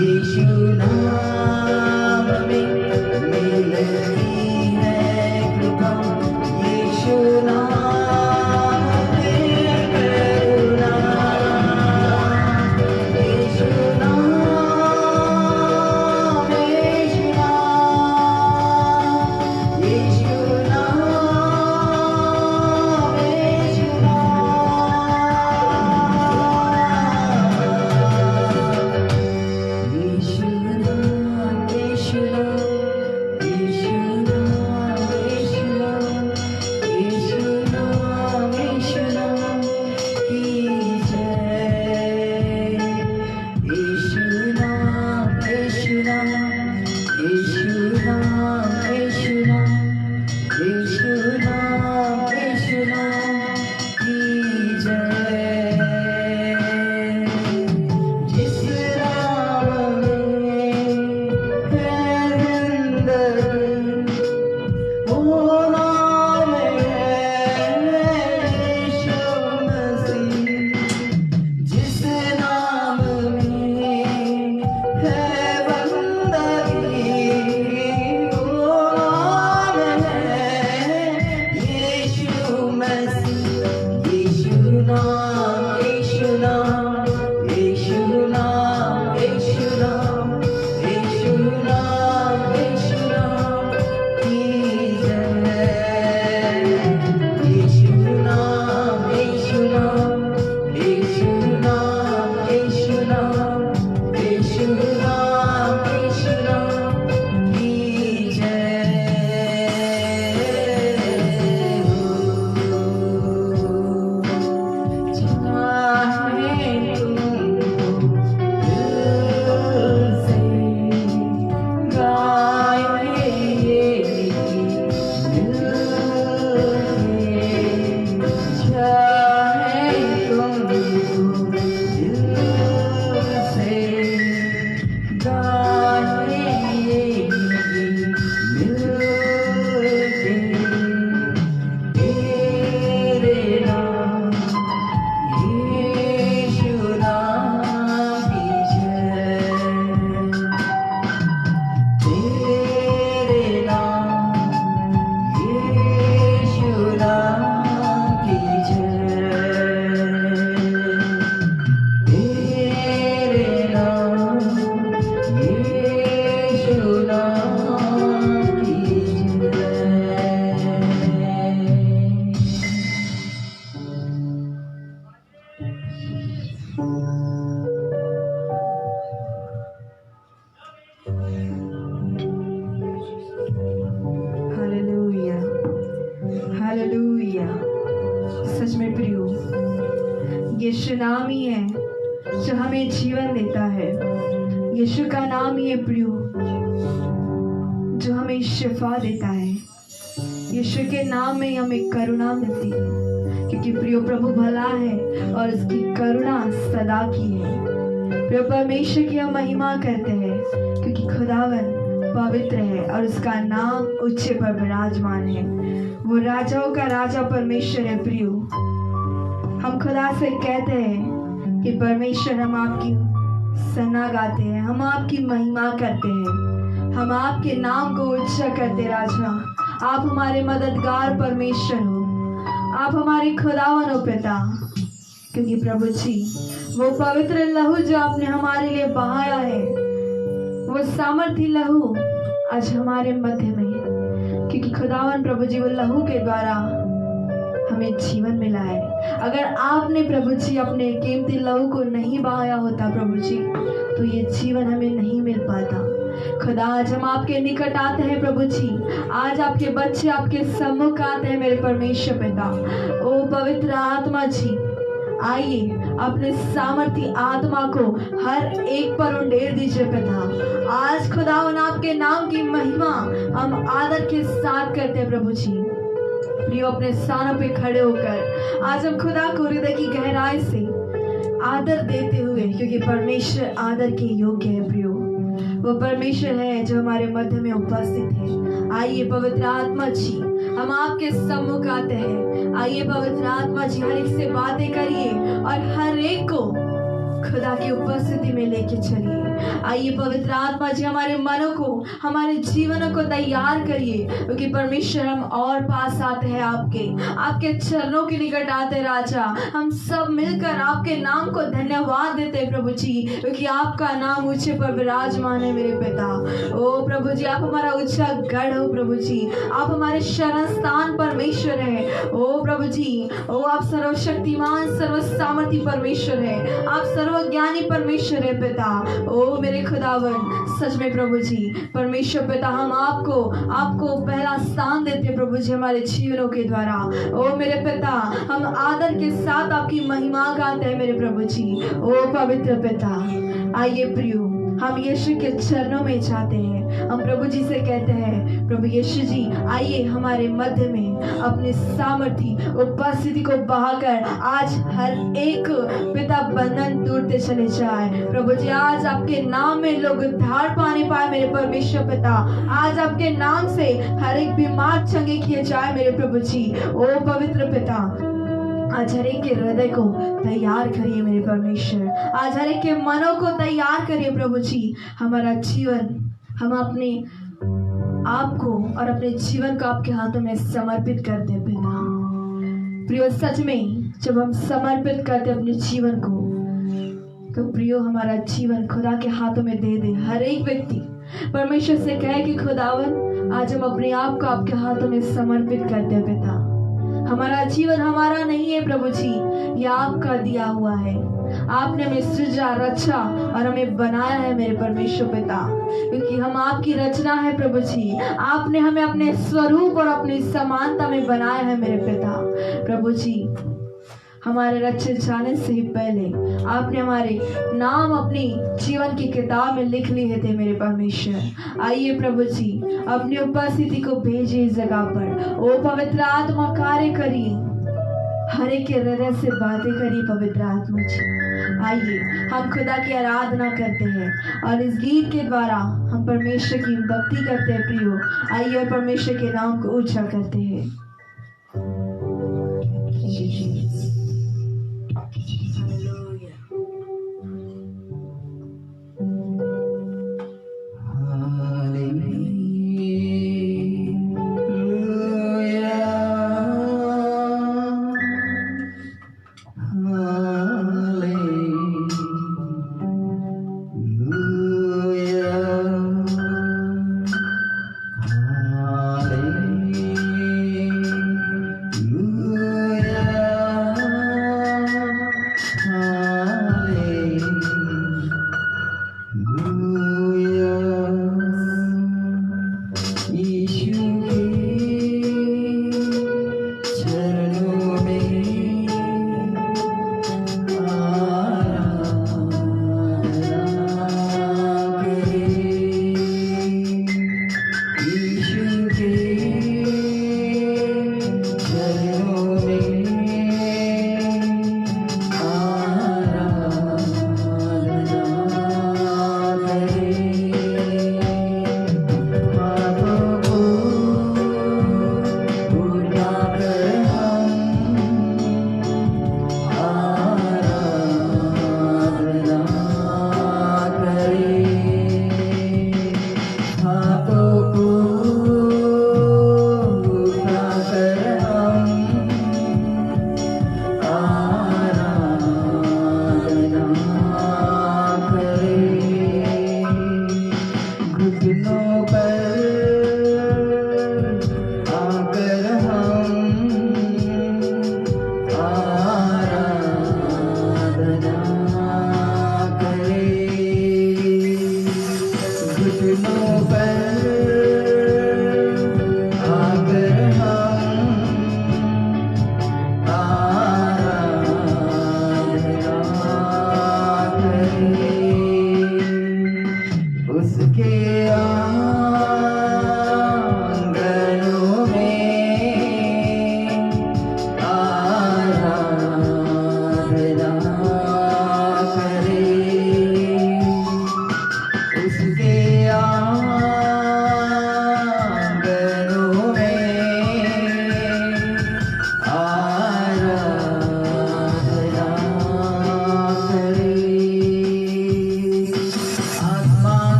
Speaker 3: यीशु नाम में मिलती है कृपा, यीशु नाम में करुणा, यीशु नाम, यीशु नाम, यीशु नाम, यीशु नाम, यीशु नाम।
Speaker 2: सच में प्रियो, यीशु नाम ही है जो हमें जीवन देता है। यीशु का नाम ही है प्रियो जो हमें शिफा देता है। यीशु के नाम में हमें करुणा मिलती है, क्योंकि प्रियो प्रभु भला है और उसकी करुणा सदा की है। प्रियो परमेश्वर की हम महिमा करते हैं, क्योंकि खुदावन पवित्र है और उसका नाम ऊंचे पर विराजमान है। वो राजाओं का राजा परमेश्वर है। प्रियो, हम खुदा से कहते हैं कि परमेश्वर, हम आपकी सना गाते हैं, हम आपकी महिमा करते हैं, हम आपके नाम को ऊंचा करते। राजा, आप हमारे मददगार परमेश्वर हो, आप हमारे खुदावन हो पिता, क्योंकि प्रभु जी वो पवित्र लहू जो आपने हमारे लिए बहाया है, वो सामर्थी लहू आज हमारे मध्य में, क्योंकि खुदावन प्रभु जी वो लहू के द्वारा हमें जीवन मिला है। अगर आपने प्रभु जी अपने कीमती लहू को नहीं बहाया होता प्रभु जी, तो ये जीवन हमें नहीं मिल पाता। खुदा, आज हम आपके निकट आते हैं प्रभु जी, आज आपके बच्चे आपके सम्मुख आते हैं मेरे परमेश्वर पिता। ओ पवित्र आत्मा जी, आइए अपने सामर्थी आत्मा को हर एक पर उंडेल दीजिए पिता। आज खुदावन आपके नाम की महिमा हम आदर के साथ करते हैं प्रभु जी। प्रियो, अपने स्थानों पे खड़े होकर आज हम खुदा को हृदय की गहराई से आदर देते हुए, क्योंकि परमेश्वर आदर के योग्य है। प्रियो, वो परमेश्वर है जो हमारे मध्य में उपस्थित है। आइए पवित्र आत्मा जी, हम आपके सम्मुख आते हैं। आइए पवित्र आत्मा जी, हर एक से बातें करिए और हर एक को खुदा की उपस्थिति में लेके चलिए। आइए पवित्र आत्मा जी, हमारे मनों को, हमारे जीवनों को तैयार करिए, क्योंकि परमेश्वर हम और पास आते हैं, आपके चरणों के निकट आते हैं। राजा, हम सब मिलकर आपके नाम को धन्यवाद देते हैं प्रभु जी, क्योंकि आपका नाम ऊंचे पर विराजमान है मेरे पिता। ओ प्रभु जी, आप हमारा ऊंचा गढ़ हो प्रभु जी, आप हमारे शरण स्थान परमेश्वर है। ओ प्रभु जी, ओ आप सर्वशक्तिमान सर्वसामर्थी परमेश्वर है, आप सर्वज्ञानी परमेश्वर है पिता। ओ मेरे खुदावन, सच में प्रभु जी परमेश्वर पिता, हम आपको पहला स्थान देते प्रभु जी हमारे जीवनों के द्वारा। ओ मेरे पिता, हम आदर के साथ आपकी महिमा गाते हैं मेरे प्रभु जी। ओ पवित्र पिता, आइए प्रियो हम यीशु के चरणों में जाते हैं। हम प्रभु जी से कहते हैं, प्रभु यीशु जी आइए हमारे मध्य में अपनी सामर्थी उपस्थिति को बहाकर आज हर एक पिता बंधन टूटते चले जाए। प्रभु जी आज आपके नाम में लोग उद्धार पाने पाए मेरे परमेश्वर पिता। आज आपके नाम से हर एक बीमार चंगे किए जाए मेरे प्रभु जी। ओ पवित्र पिता, आज हर एक के हृदय को तैयार करिए मेरे परमेश्वर। आज हर एक के मनों को तैयार करिए प्रभु जी। हमारा जीवन हम अपने आप को और अपने जीवन को आपके हाथों में समर्पित करते हैं पिता। प्रियो, सच में जब हम समर्पित करते अपने जीवन को, तो प्रियो हमारा जीवन खुदा के हाथों में दे दे। हर एक व्यक्ति परमेश्वर से कहे कि खुदावन आज हम अपने आप को आपके हाथों में समर्पित करते हैं पिता। हमारा जीवन हमारा नहीं है प्रभु जी, यह आपका दिया हुआ है। आपने हमें सृजा, रचा और हमें बनाया है मेरे परमेश्वर पिता, क्योंकि हम आपकी रचना है प्रभु जी। आपने हमें अपने स्वरूप और अपनी समानता में बनाया है मेरे पिता। प्रभु जी, हमारे रचे जाने से ही पहले आपने हमारे नाम अपनी जीवन की किताब में लिख लिए थे मेरे परमेश्वर। आइए प्रभु जी, अपनी उपस्थिति को भेजिए इस जगह पर। ओ पवित्र आत्मा कार्य करिए, हर एक के हृदय से बातें करिए पवित्र आत्मा जी। आइए हम खुदा की आराधना करते हैं और इस गीत के द्वारा हम परमेश्वर की भक्ति करते हैं प्रियो। आइए और परमेश्वर के नाम को ऊंचा करते हैं।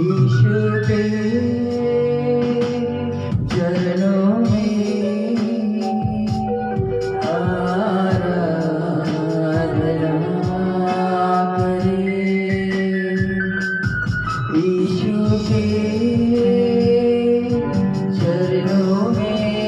Speaker 3: यीशु के चरणों में आराधना करें। यीशु के चरणों में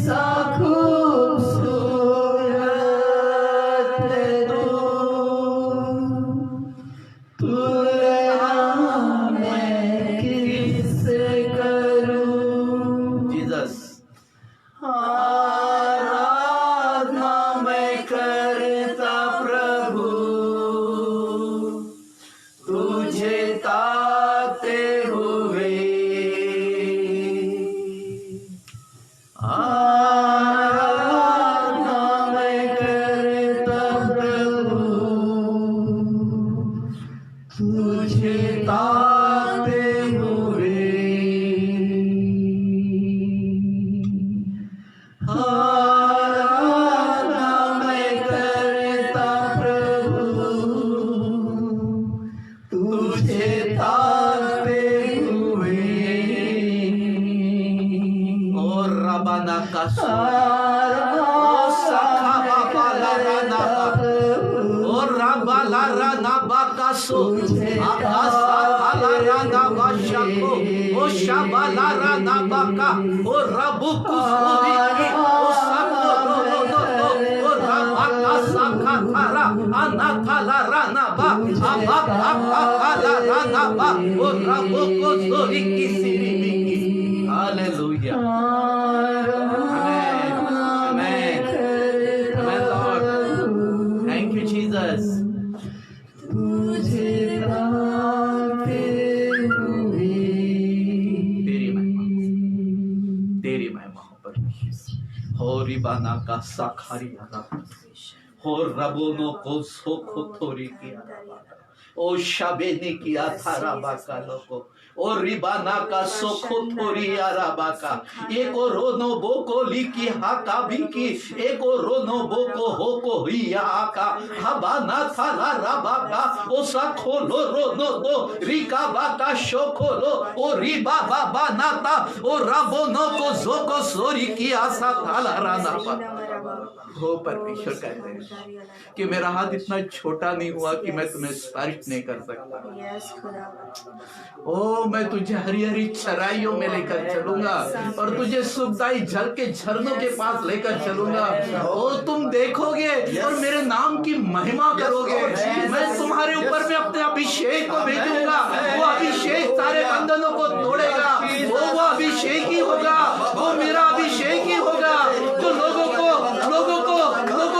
Speaker 3: सा खूबसूरत है तुलना मैं किससे करूं।
Speaker 1: जीसस
Speaker 3: आराधना मैं करता प्रभु तुझे ताकते हुए। आराधना मैं करता प्रभु तुझे ताकते हुए। आराधना मैं करता प्रभु तुझे ताकते हुए।
Speaker 1: और रबाना का और रबाला राना बाकासो आकाशा काला राना बाशाको ओ शाबाला राना बाका ओ रबु कुसुरी की ओ सको रो रो रो ओ रबाका साखा थारा अनाथाला राना बा आबा काला राना बा ओ रबु कुसुरी की सिरी मिकी। हालेलुया। Thank you, Jesus.
Speaker 3: तुझे ताकते हुए।
Speaker 1: तेरी महिमा हो परमेश्वर। हो रिबाना का साखारी आला हो रबोनो को सोखो थोरी किया ओ शाबेने किया थारा बाका लोको ओ रिबाना का सोखो थोरी आराबा का एको रोनो बोको लिकी हाका बिकी एको रोनो बोको होको हिया आका हबाना थाला राबा का ओ साखो लो रोनो दो रिका बाका शोको लो ओ रिबा बाबा नाता ओ रबोनो को जोको सोरी किया सा थाला राना बा। हो परमेश्वर कहते हैं कि मेरा हाथ इतना छोटा नहीं हुआ कि मैं तुम्हें स्पर्श नहीं कर सकता। ओ मैं तुझे हरी हरी चराइयों में लेकर चलूंगा और तुझे सुखदाई जल के झरनों के पास लेकर चलूंगा। ओ तुम देखोगे और मेरे नाम की महिमा करोगे। मैं तुम्हारे ऊपर में अपने अभिषेक को भेजूंगा। वो अभिषेक सारे बंधनों को तोड़ेगा। वो अभिषेक ही होगा, वो मेरा अभिषेक ही होगा जो लोगों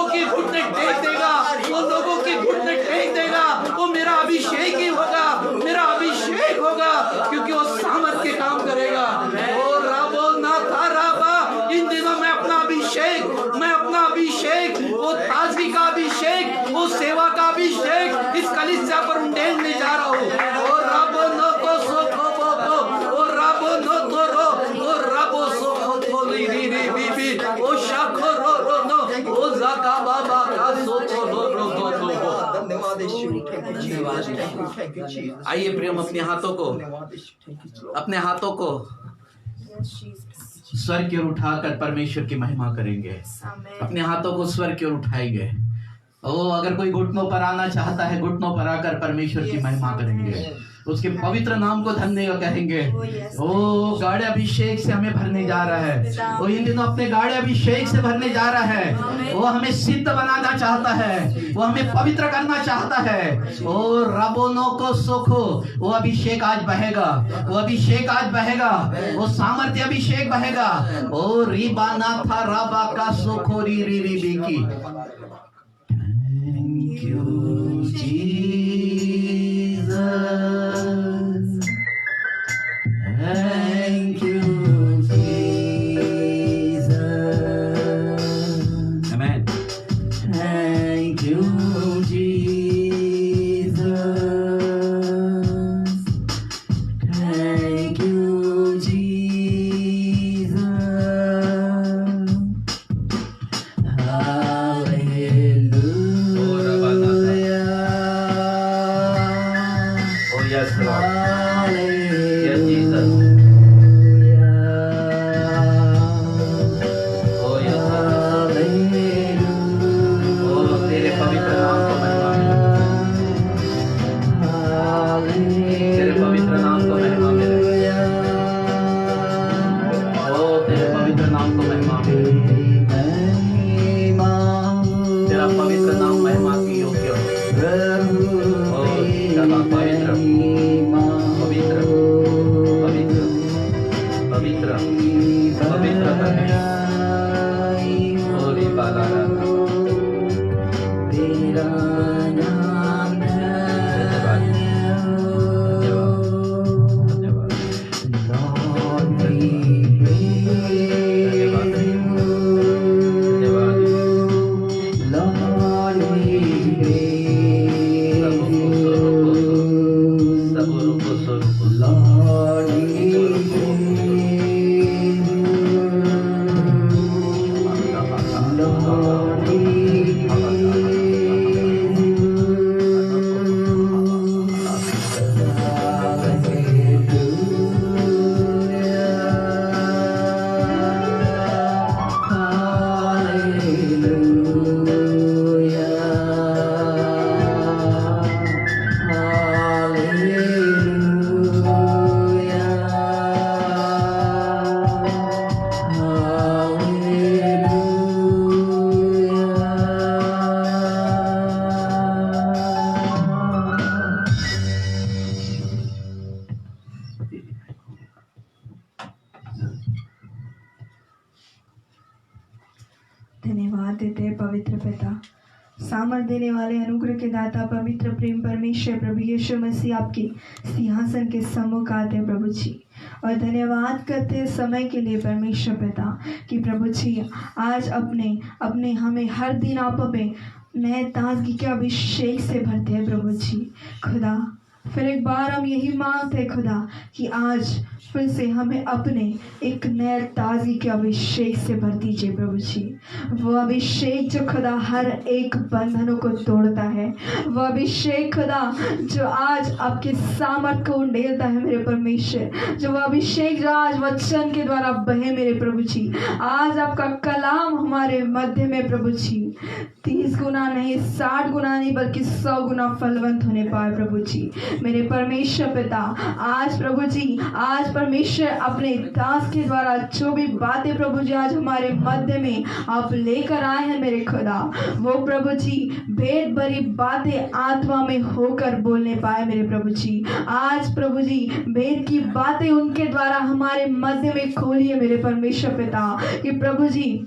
Speaker 1: की घुटने टेक देगा। वो लोगों की घुटने टेक देगा। वो मेरा अभिषेक ही होगा, मेरा अभिषेक होगा क्योंकि वो सामर्थ्य काम करेगा। ओ राबो ना था राबा इन दिनों मैं अपना अभिषेक वो ताजगी का अभिषेक वो सेवा का अभिषेक इस कलीसिया पर उंडेलने जा रहा हूँ। ओ राबो नो को सोखो बोको ओ राबो नो तो रो ओ राबो सोखो तो ली री री बी बी ओ शाखो रो रो नो ओ जाका बाबा का सोखो रो रो रो रो।
Speaker 3: धन्यवाद यीशु। Thank you Jesus.
Speaker 1: आइए प्रियम अपने हाथों को स्वर की ओर उठाकर परमेश्वर की महिमा करेंगे। अपने हाथों को स्वर की ओर उठाएंगे। ओ अगर कोई घुटनों पर आना चाहता है घुटनों पर आकर परमेश्वर की महिमा करेंगे। उसके पवित्र नाम को धन्य कहेंगे। ओ गाढ़े अभिषेक से हमें भरने जा रहा है। वो इन दिनों अपने गाढ़े अभिषेक से भरने जा रहा है। वो हमें सिद्ध बनाना चाहता है। वो हमें पवित्र करना चाहता है। ओ रबोनो को सोखो वो अभिषेक आज बहेगा। वो अभिषेक आज बहेगा। वो सामर्थ्य अभिषेक बहेगा। ओ रिबाना था रबा का सोखो री री री बी की। Thank you, Jesus. Thank you, Jesus. Amen. Thank you, Jesus. Thank you, Jesus. Yes, Lord. Yes, Jesus.
Speaker 2: धन्यवाद देते हैं पवित्र पिता, सामर्थ देने वाले, अनुग्रह के दाता, पवित्र प्रेम परमेश्वर प्रभु यीशु मसीह आपके सिंहासन के सम्मुख आते हैं प्रभु जी, और धन्यवाद करते हैं समय के लिए परमेश्वर पिता कि प्रभु जी आज अपने अपने हमें हर दिन आप हमें नए ताजगी के अभिषेक से भरते हैं प्रभु जी। खुदा फिर एक बार हम यही मांगते हैं खुदा कि आज फिर से हमें अपने एक नए ताजगी के अभिषेक से भर दीजिए प्रभु जी। वो अभिषेक जो खुदा हर एक बंधनों को तोड़ता है, वो अभिषेक खुदा जो आज आपके सामर्थ को उंडेलता है मेरे परमेश्वर, जो वो अभिषेक जो आज वचन के द्वारा बहे मेरे प्रभु जी। आज आपका कलाम हमारे मध्य में प्रभु जी 30 गुना नहीं, 60 गुना नहीं, बल्कि 100 गुना फलवंत होने पाए प्रभु जी। मेरे परमेश्वर पिता आज प्रभु जी, आज परमेश्वर अपने दास के द्वारा जो भी बातें प्रभु जी आज हमारे मध्य में आप लेकर आए हैं मेरे खुदा, वो प्रभु जी भेद भरी बातें आत्मा में होकर बोलने पाए मेरे प्रभु जी। आज प्रभु जी भेद की बातें उनके द्वारा हमारे मध्य में खोलिए मेरे परमेश्वर पिता कि प्रभु जी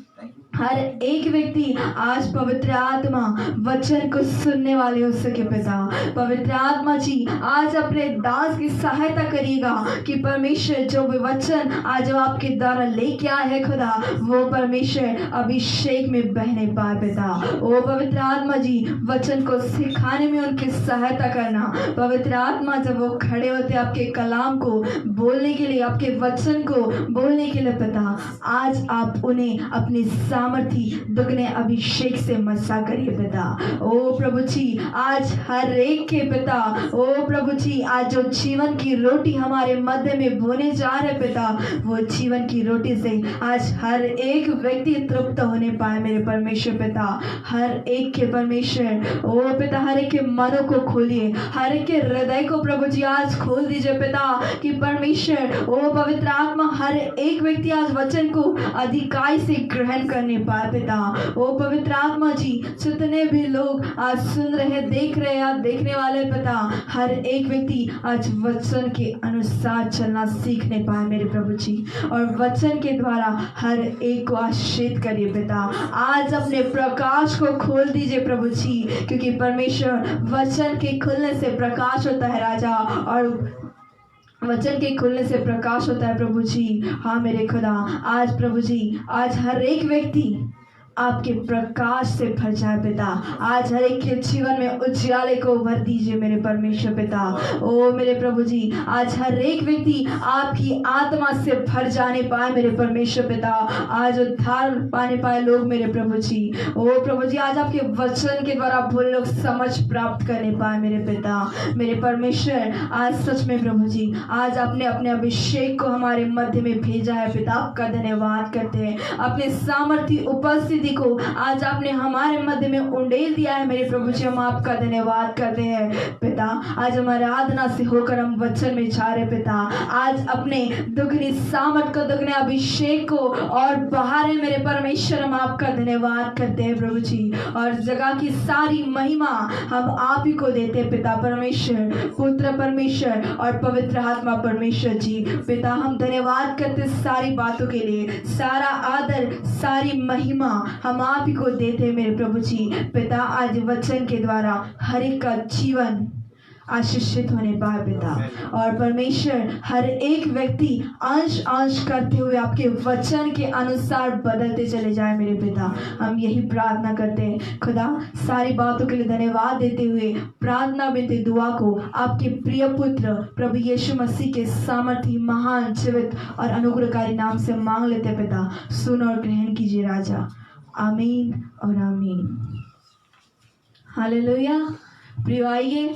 Speaker 2: हर एक व्यक्ति आज पवित्र आत्मा वचन को सुनने वाले हो सके पिता। पवित्र आत्मा जी आज अपने दास की सहायता करिएगा कि परमेश्वर जो भी वचन आज आपके द्वारा लेके आए है खुदा, वो परमेश्वर अभिषेक में बहने पाए पिता। ओ पवित्र आत्मा जी वचन को सिखाने में उनकी सहायता करना। पवित्र आत्मा जब वो खड़े होते आपके कलाम को बोलने के लिए, आपके वचन को बोलने के लिए पिता, आज आप उन्हें अपनी सामर्थी दुगने अभिषेक से मसा करिए पिता। ओ प्रभु जी आज हर एक के पिता, ओ प्रभु जी आज जो जीवन की रोटी हमारे मध्य में बोने जा रहे पिता, वो जीवन की रोटी से आज हर एक व्यक्ति तृप्त होने पाए मेरे परमेश्वर पिता। हर एक के परमेश्वर ओ पिता हर एक के मनों को खोलिए, हर एक के हृदय को प्रभु जी आज खोल दीजिए पिता कि परमेश्वर ओ पवित्र आत्मा हर एक व्यक्ति आज वचन को अधिकाई से ग्रहण करने पाए पिता। ओ पवित्र आत्मा जी जितने भी लोग आज सुन रहे, देख रहे, आज देखने वाले पिता, हर एक व्यक्ति आज वचन के अनुसार चलना सीखने पाए मेरे प्रभु जी, और वचन के द्वारा हर एक को आशीषित करिए पिता। आज अपने प्रकाश को खोल दीजिए प्रभु जी, क्योंकि परमेश्वर वचन के खुलने से प्रकाश होता है राजा, और वचन के खुलने से प्रकाश होता है प्रभु जी। हाँ मेरे खुदा आज प्रभु जी आज हर एक व्यक्ति आपके प्रकाश से भर जाए पिता। आज हर एक के जीवन में उज्याले को भर दीजिए मेरे परमेश्वर पिता। ओ मेरे प्रभु जी आज हर एक व्यक्ति आपकी आत्मा से भर जाने पाए मेरे परमेश्वर पिता। आज उद्धार पाने पाए लोग मेरे प्रभु जी। ओ प्रभु जी आज आपके वचन के द्वारा भूल लोग समझ प्राप्त करने पाए मेरे पिता। मेरे परमेश्वर आज सच में प्रभु जी आज आपने अपने अभिषेक को हमारे मध्य में भेजा है पिता। आपका धन्यवाद करते हैं। अपने सामर्थ्य उपस्थिति को आज आपने हमारे मध्य में उंडेल दिया है मेरे प्रभु जी। हम आपका धन्यवाद करते हैं पिता। आज हमारे आराधना से होकर हम वचन में जा रहे पिता। आज अपने दुगनी सामर्थ को, दुगने अभिषेक को और बहारे मेरे परमेश्वर हम आपका धन्यवाद करते हैं प्रभु जी। और जगह की सारी महिमा हम आप ही को देते हैं पिता परमेश्वर, पुत्र परमेश्वर और पवित्र आत्मा परमेश्वर जी। पिता हम धन्यवाद करते सारी बातों के लिए, सारा आदर सारी महिमा हम आप ही को देते हैं मेरे प्रभु जी। पिता आज वचन के द्वारा हर एक का जीवन आशीषित होने पाए पिता, और परमेश्वर हर एक व्यक्ति अंश अंश करते हुए आपके वचन के अनुसार बदलते चले जाए मेरे पिता। हम यही प्रार्थना करते हैं खुदा। सारी बातों के लिए धन्यवाद देते हुए प्रार्थना विनती दुआ को आपके प्रिय पुत्र प्रभु यीशु मसीह के सामर्थी महान जीवित और अनुग्रहकारी नाम से मांग लेते पिता। सुन और ग्रहण कीजिए राजा। आमीन और आमीन। हालेलुया। प्रिय आइए,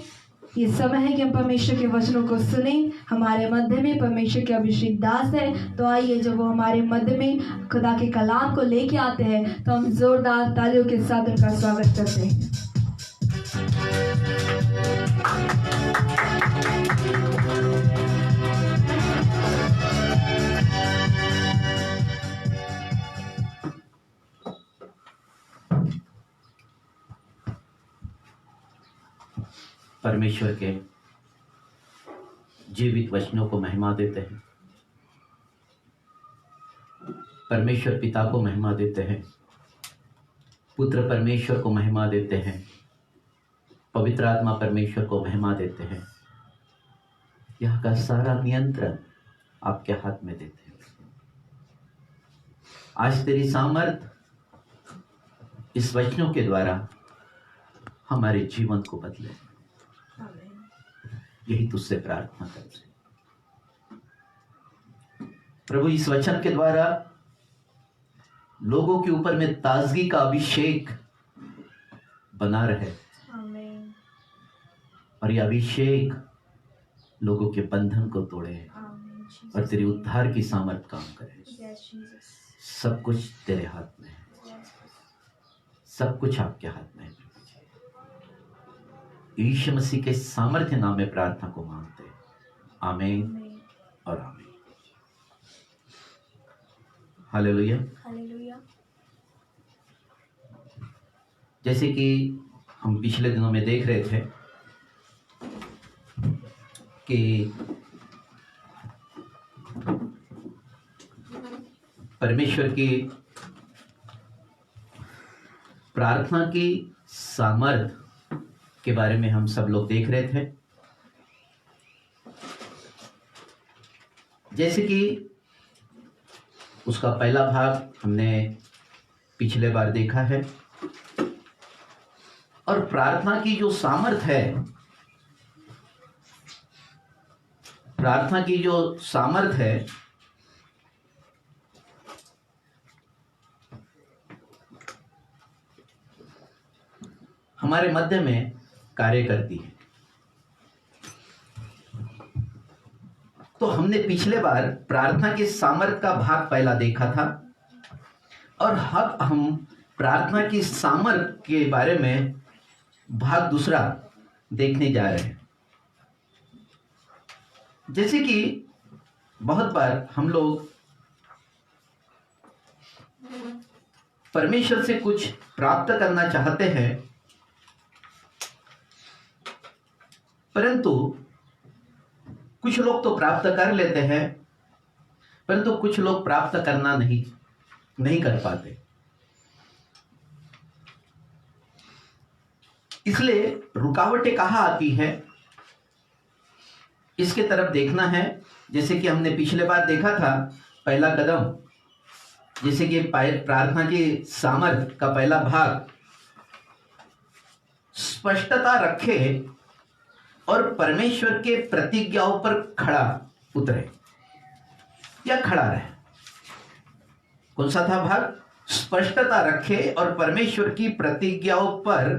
Speaker 2: ये समय है कि हम परमेश्वर के वचनों को सुने। हमारे मध्य में परमेश्वर के अभिषेक दास है, तो आइए जब वो हमारे मध्य में खुदा के कलाम को लेके आते हैं तो हम जोरदार तालियों के साथ उनका स्वागत करते हैं।
Speaker 1: परमेश्वर के जीवित वचनों को महिमा देते हैं, परमेश्वर पिता को महिमा देते हैं, पुत्र परमेश्वर को महिमा देते हैं, पवित्र आत्मा परमेश्वर को महिमा देते हैं। यहाँ का सारा नियंत्रण आपके हाथ में देते हैं। आज तेरी सामर्थ इस वचनों के द्वारा हमारे जीवन को बदले, यही तुझसे प्रार्थना करते हैं प्रभु। इस वचन के द्वारा लोगों के ऊपर में ताजगी का अभिषेक बना रहे और यह अभिषेक लोगों के बंधन को तोड़े और तेरी उद्धार की सामर्थ काम करे। सब कुछ तेरे हाथ में है, सब कुछ आपके हाथ में है। यीशु मसीह के सामर्थ्य नाम में प्रार्थना को मांगते हैं। आमीन और आमीन। हालेलुया। जैसे कि हम पिछले दिनों में देख रहे थे कि परमेश्वर की प्रार्थना की सामर्थ के बारे में हम सब लोग देख रहे थे। जैसे कि उसका पहला भाग हमने पिछले बार देखा है, और प्रार्थना की जो सामर्थ है, प्रार्थना की जो सामर्थ है हमारे मध्य में कार्य करती है। तो हमने पिछले बार प्रार्थना की सामर्थ का भाग पहला देखा था, और अब हम प्रार्थना की सामर्थ के बारे में भाग दूसरा देखने जा रहे हैं। जैसे कि बहुत बार हम लोग परमेश्वर से कुछ प्राप्त करना चाहते हैं, परंतु कुछ लोग तो प्राप्त कर लेते हैं, परंतु कुछ लोग प्राप्त करना नहीं कर पाते। इसलिए रुकावटें कहाँ आती है, इसके तरफ देखना है। जैसे कि हमने पिछले बार देखा था, पहला कदम, जैसे कि प्रार्थना की सामर्थ का पहला भाग स्पष्टता रखे और परमेश्वर के प्रतिज्ञाओं पर खड़ा उतरे या खड़ा रहे। कौन सा था भाग? स्पष्टता रखे और परमेश्वर की प्रतिज्ञाओं पर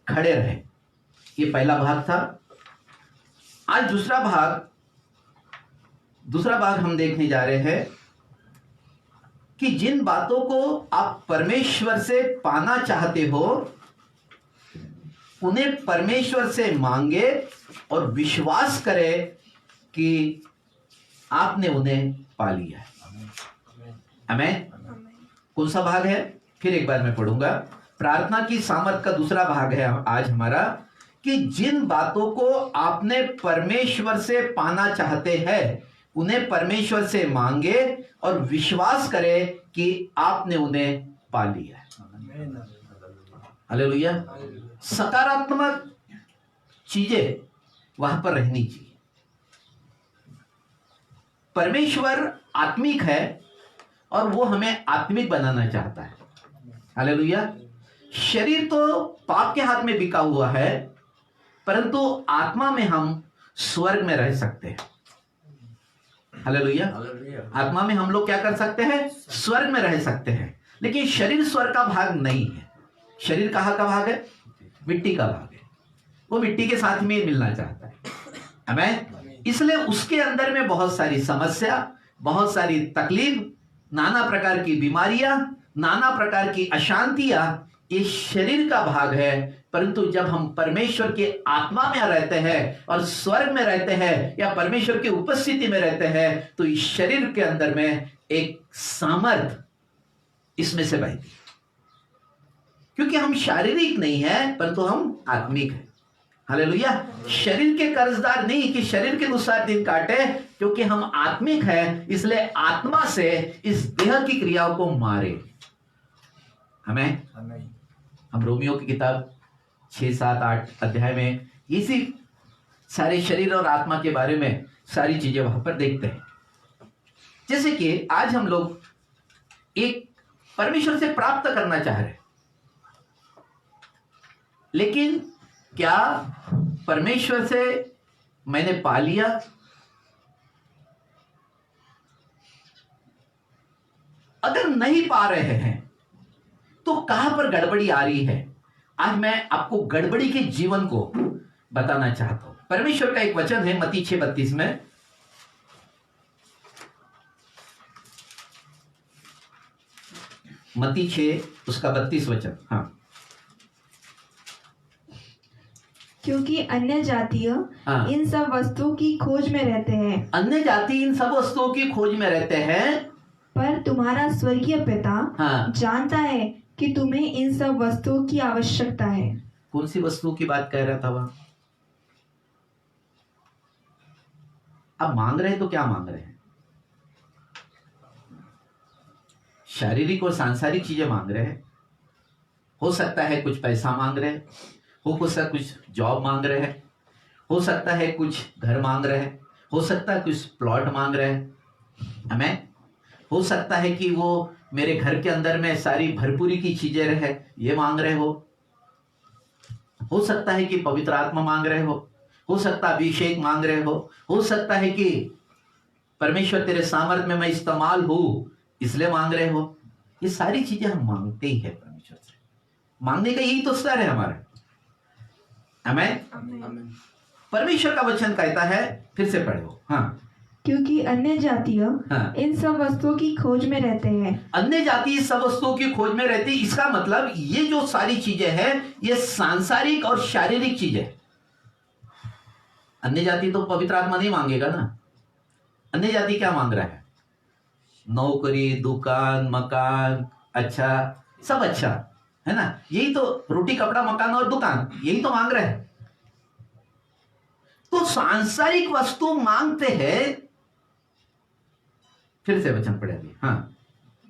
Speaker 1: खड़े रहे, ये पहला भाग था। आज दूसरा भाग हम देखने जा रहे हैं कि जिन बातों को आप परमेश्वर से पाना चाहते हो, उन्हें परमेश्वर से मांगे और विश्वास करें कि आपने उन्हें पा लिया है। आमीन। कौन सा भाग है? फिर एक बार मैं पढ़ूंगा। प्रार्थना की सामर्थ का दूसरा भाग है आज हमारा, कि जिन बातों को आपने परमेश्वर से पाना चाहते हैं, उन्हें परमेश्वर से मांगे और विश्वास करें कि आपने उन्हें पा लिया है। हालेलुया। सकारात्मक चीजें वहां पर रहनी चाहिए। परमेश्वर आत्मिक है और वो हमें आत्मिक बनाना चाहता है। हालेलुया। शरीर तो पाप के हाथ में बिका हुआ है, परंतु आत्मा में हम स्वर्ग में रह सकते हैं। हालेलुया। आत्मा में हम लोग क्या कर सकते हैं? स्वर्ग में रह सकते हैं। लेकिन शरीर स्वर्ग का भाग नहीं है। शरीर कहाँ का भाग है? मिट्टी का भाग है। वो मिट्टी के साथ में मिलना चाहता है। आमीन। इसलिए उसके अंदर में बहुत सारी समस्या, बहुत सारी तकलीफ, नाना प्रकार की बीमारियां, नाना प्रकार की अशांतियां, ये शरीर का भाग है। परंतु जब हम परमेश्वर के आत्मा में रहते हैं और स्वर्ग में रहते हैं या परमेश्वर की उपस्थिति में रहते हैं, तो इस शरीर के अंदर में एक सामर्थ इसमें से बहती है। क्योंकि हम शारीरिक नहीं है, परंतु हम आत्मिक है। हालेलुया। शरीर के कर्जदार नहीं कि शरीर के अनुसार दिन काटे, क्योंकि हम आत्मिक है। इसलिए आत्मा से इस देह की क्रियाओं को मारे। हमें हम रोमियो की किताब 6, 7, 8 अध्याय में इसी सारे शरीर और आत्मा के बारे में सारी चीजें वहां पर देखते हैं। जैसे कि आज हम लोग एक परमेश्वर से प्राप्त करना चाह रहे हैं, लेकिन क्या परमेश्वर से मैंने पा लिया? अगर नहीं पा रहे हैं तो कहां पर गड़बड़ी आ रही है? आज मैं आपको गड़बड़ी के जीवन को बताना चाहता हूं। परमेश्वर का एक वचन है मत्ती 6:32 में, मत्ती 6 उसका 32 वचन। हाँ,
Speaker 2: क्योंकि अन्य जातीय
Speaker 1: हाँ।
Speaker 2: इन सब वस्तुओं की खोज में रहते हैं,
Speaker 1: अन्य जाति इन सब वस्तुओं की खोज में रहते हैं,
Speaker 2: पर तुम्हारा स्वर्गीय पिता
Speaker 1: हाँ।
Speaker 2: जानता है कि तुम्हें इन सब वस्तुओं की आवश्यकता है।
Speaker 1: कौन सी वस्तुओं की बात कह रहा था वहां? अब मांग रहे हैं तो क्या मांग रहे हैं? शारीरिक और सांसारिक चीजें मांग रहे हैं। हो सकता है कुछ पैसा मांग रहे हैं, हो सकता है कुछ जॉब मांग रहे हैं, हो सकता है कुछ घर मांग रहे हैं, हो सकता है कुछ प्लॉट मांग रहे हैं। हमें हो सकता है कि वो मेरे घर के अंदर में सारी भरपूरी की चीजें रहे, ये मांग रहे हो सकता है कि पवित्र आत्मा मांग रहे हो सकता है अभिषेक मांग रहे हो सकता है कि परमेश्वर तेरे सामर्थ्य में मैं इस्तेमाल हूं इसलिए मांग रहे हो। ये सारी चीजें हम मांगते ही है परमेश्वर से। मांगने का यही तो स्तर है हमारा। आमीन। परमेश्वर का वचन कहता है, फिर से पढ़ो। हाँ,
Speaker 2: क्योंकि अन्य जातीय
Speaker 1: हाँ।
Speaker 2: इन सब वस्तुओं की खोज में रहते हैं।
Speaker 1: अन्य जाति इस सब वस्तुओं की खोज में रहती है। इसका मतलब ये जो सारी चीजें हैं ये सांसारिक और शारीरिक चीजें। अन्य जाति तो पवित्र आत्मा नहीं मांगेगा ना। अन्य जाति क्या मांग रहा है? नौकरी, दुकान, मकान, अच्छा, सब अच्छा है ना। यही तो, रोटी, कपड़ा, मकान और दुकान, यही तो मांग रहे हैं। तो सांसारिक वस्तु मांगते हैं। फिर से वचन पढ़े अभी। हाँ,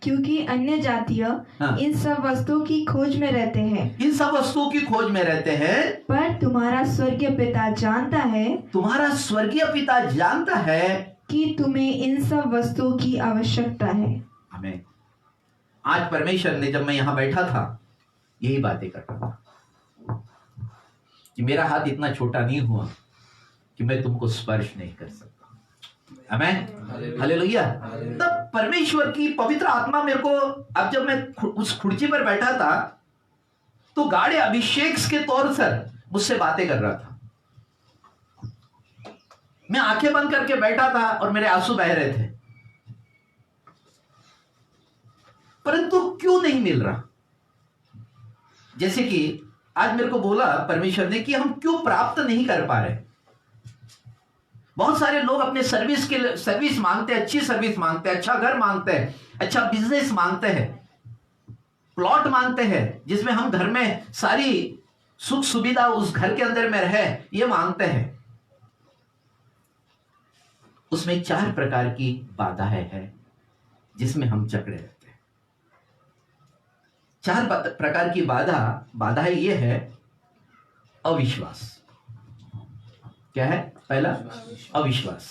Speaker 2: क्योंकि अन्य जातीय
Speaker 1: हाँ।
Speaker 2: इन सब वस्तुओं की खोज में रहते हैं,
Speaker 1: इन सब वस्तुओं की खोज में रहते हैं,
Speaker 2: पर तुम्हारा स्वर्गीय पिता जानता है
Speaker 1: तुम्हारा स्वर्गीय पिता जानता है
Speaker 2: कि तुम्हें इन सब वस्तुओं की आवश्यकता है।
Speaker 1: हमें आज परमेश्वर ने, जब मैं यहां बैठा था, यही बातें कर रहा था कि मेरा हाथ इतना छोटा नहीं हुआ कि मैं तुमको स्पर्श नहीं कर सकता। आमीन, हालेलुया। तब परमेश्वर की पवित्र आत्मा मेरे को, अब जब मैं उस खुर्ची पर बैठा था तो गाढ़े अभिषेक के तौर पर मुझसे बातें कर रहा था। मैं आंखें बंद करके बैठा था और मेरे आंसू बह रहे थे, परंतु क्यों नहीं मिल रहा? जैसे कि आज मेरे को बोला परमेश्वर ने कि हम क्यों प्राप्त नहीं कर पा रहे। बहुत सारे लोग अपने सर्विस मांगते हैं, अच्छी सर्विस मांगते हैं, अच्छा घर मांगते हैं, अच्छा बिजनेस मांगते हैं, प्लॉट मांगते हैं जिसमें हम घर में सारी सुख सुविधा उस घर के अंदर में रहे, ये मांगते हैं। उसमें 4 प्रकार की बाधाएं हैं जिसमें हम जकड़े रहते हैं। 4 प्रकार की बाधाएं ये है। अविश्वास। क्या है? पहला अविश्वास।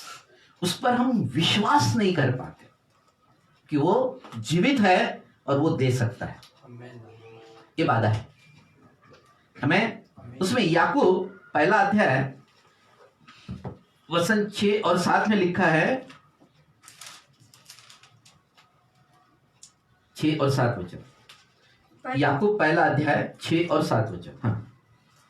Speaker 1: उस पर हम विश्वास नहीं कर पाते कि वो जीवित है और वो दे सकता है। ये बाधा है हमें। उसमें याकूब पहला अध्याय वचन 6 और 7 में लिखा है, 6 और 7 वचन। याकूब पहला अध्याय 6 और 7 वचन। हाँ,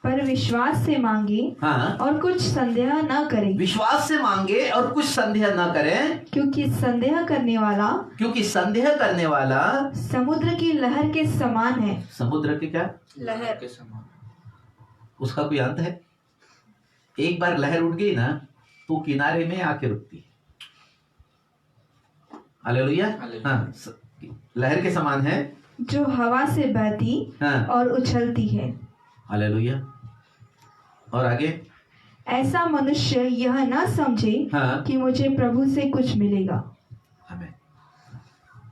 Speaker 2: पर विश्वास से मांगे
Speaker 1: हाँ,
Speaker 2: और कुछ संदेह न करें,
Speaker 1: विश्वास से मांगे और कुछ संदेह न करें,
Speaker 2: क्योंकि संदेह करने वाला समुद्र की लहर के समान है।
Speaker 1: समुद्र के क्या?
Speaker 2: लहर
Speaker 3: के समान।
Speaker 1: उसका कोई अंत है? एक बार लहर उठ गई ना तो किनारे में आके रुकती है। हालेलुया। हाँ, लहर के समान है
Speaker 2: जो हवा से बहती
Speaker 1: हाँ,
Speaker 2: और उछलती है।
Speaker 1: हालेलुया। और आगे,
Speaker 2: ऐसा मनुष्य यह न समझे
Speaker 1: हाँ,
Speaker 2: कि मुझे प्रभु से कुछ मिलेगा।
Speaker 1: हमें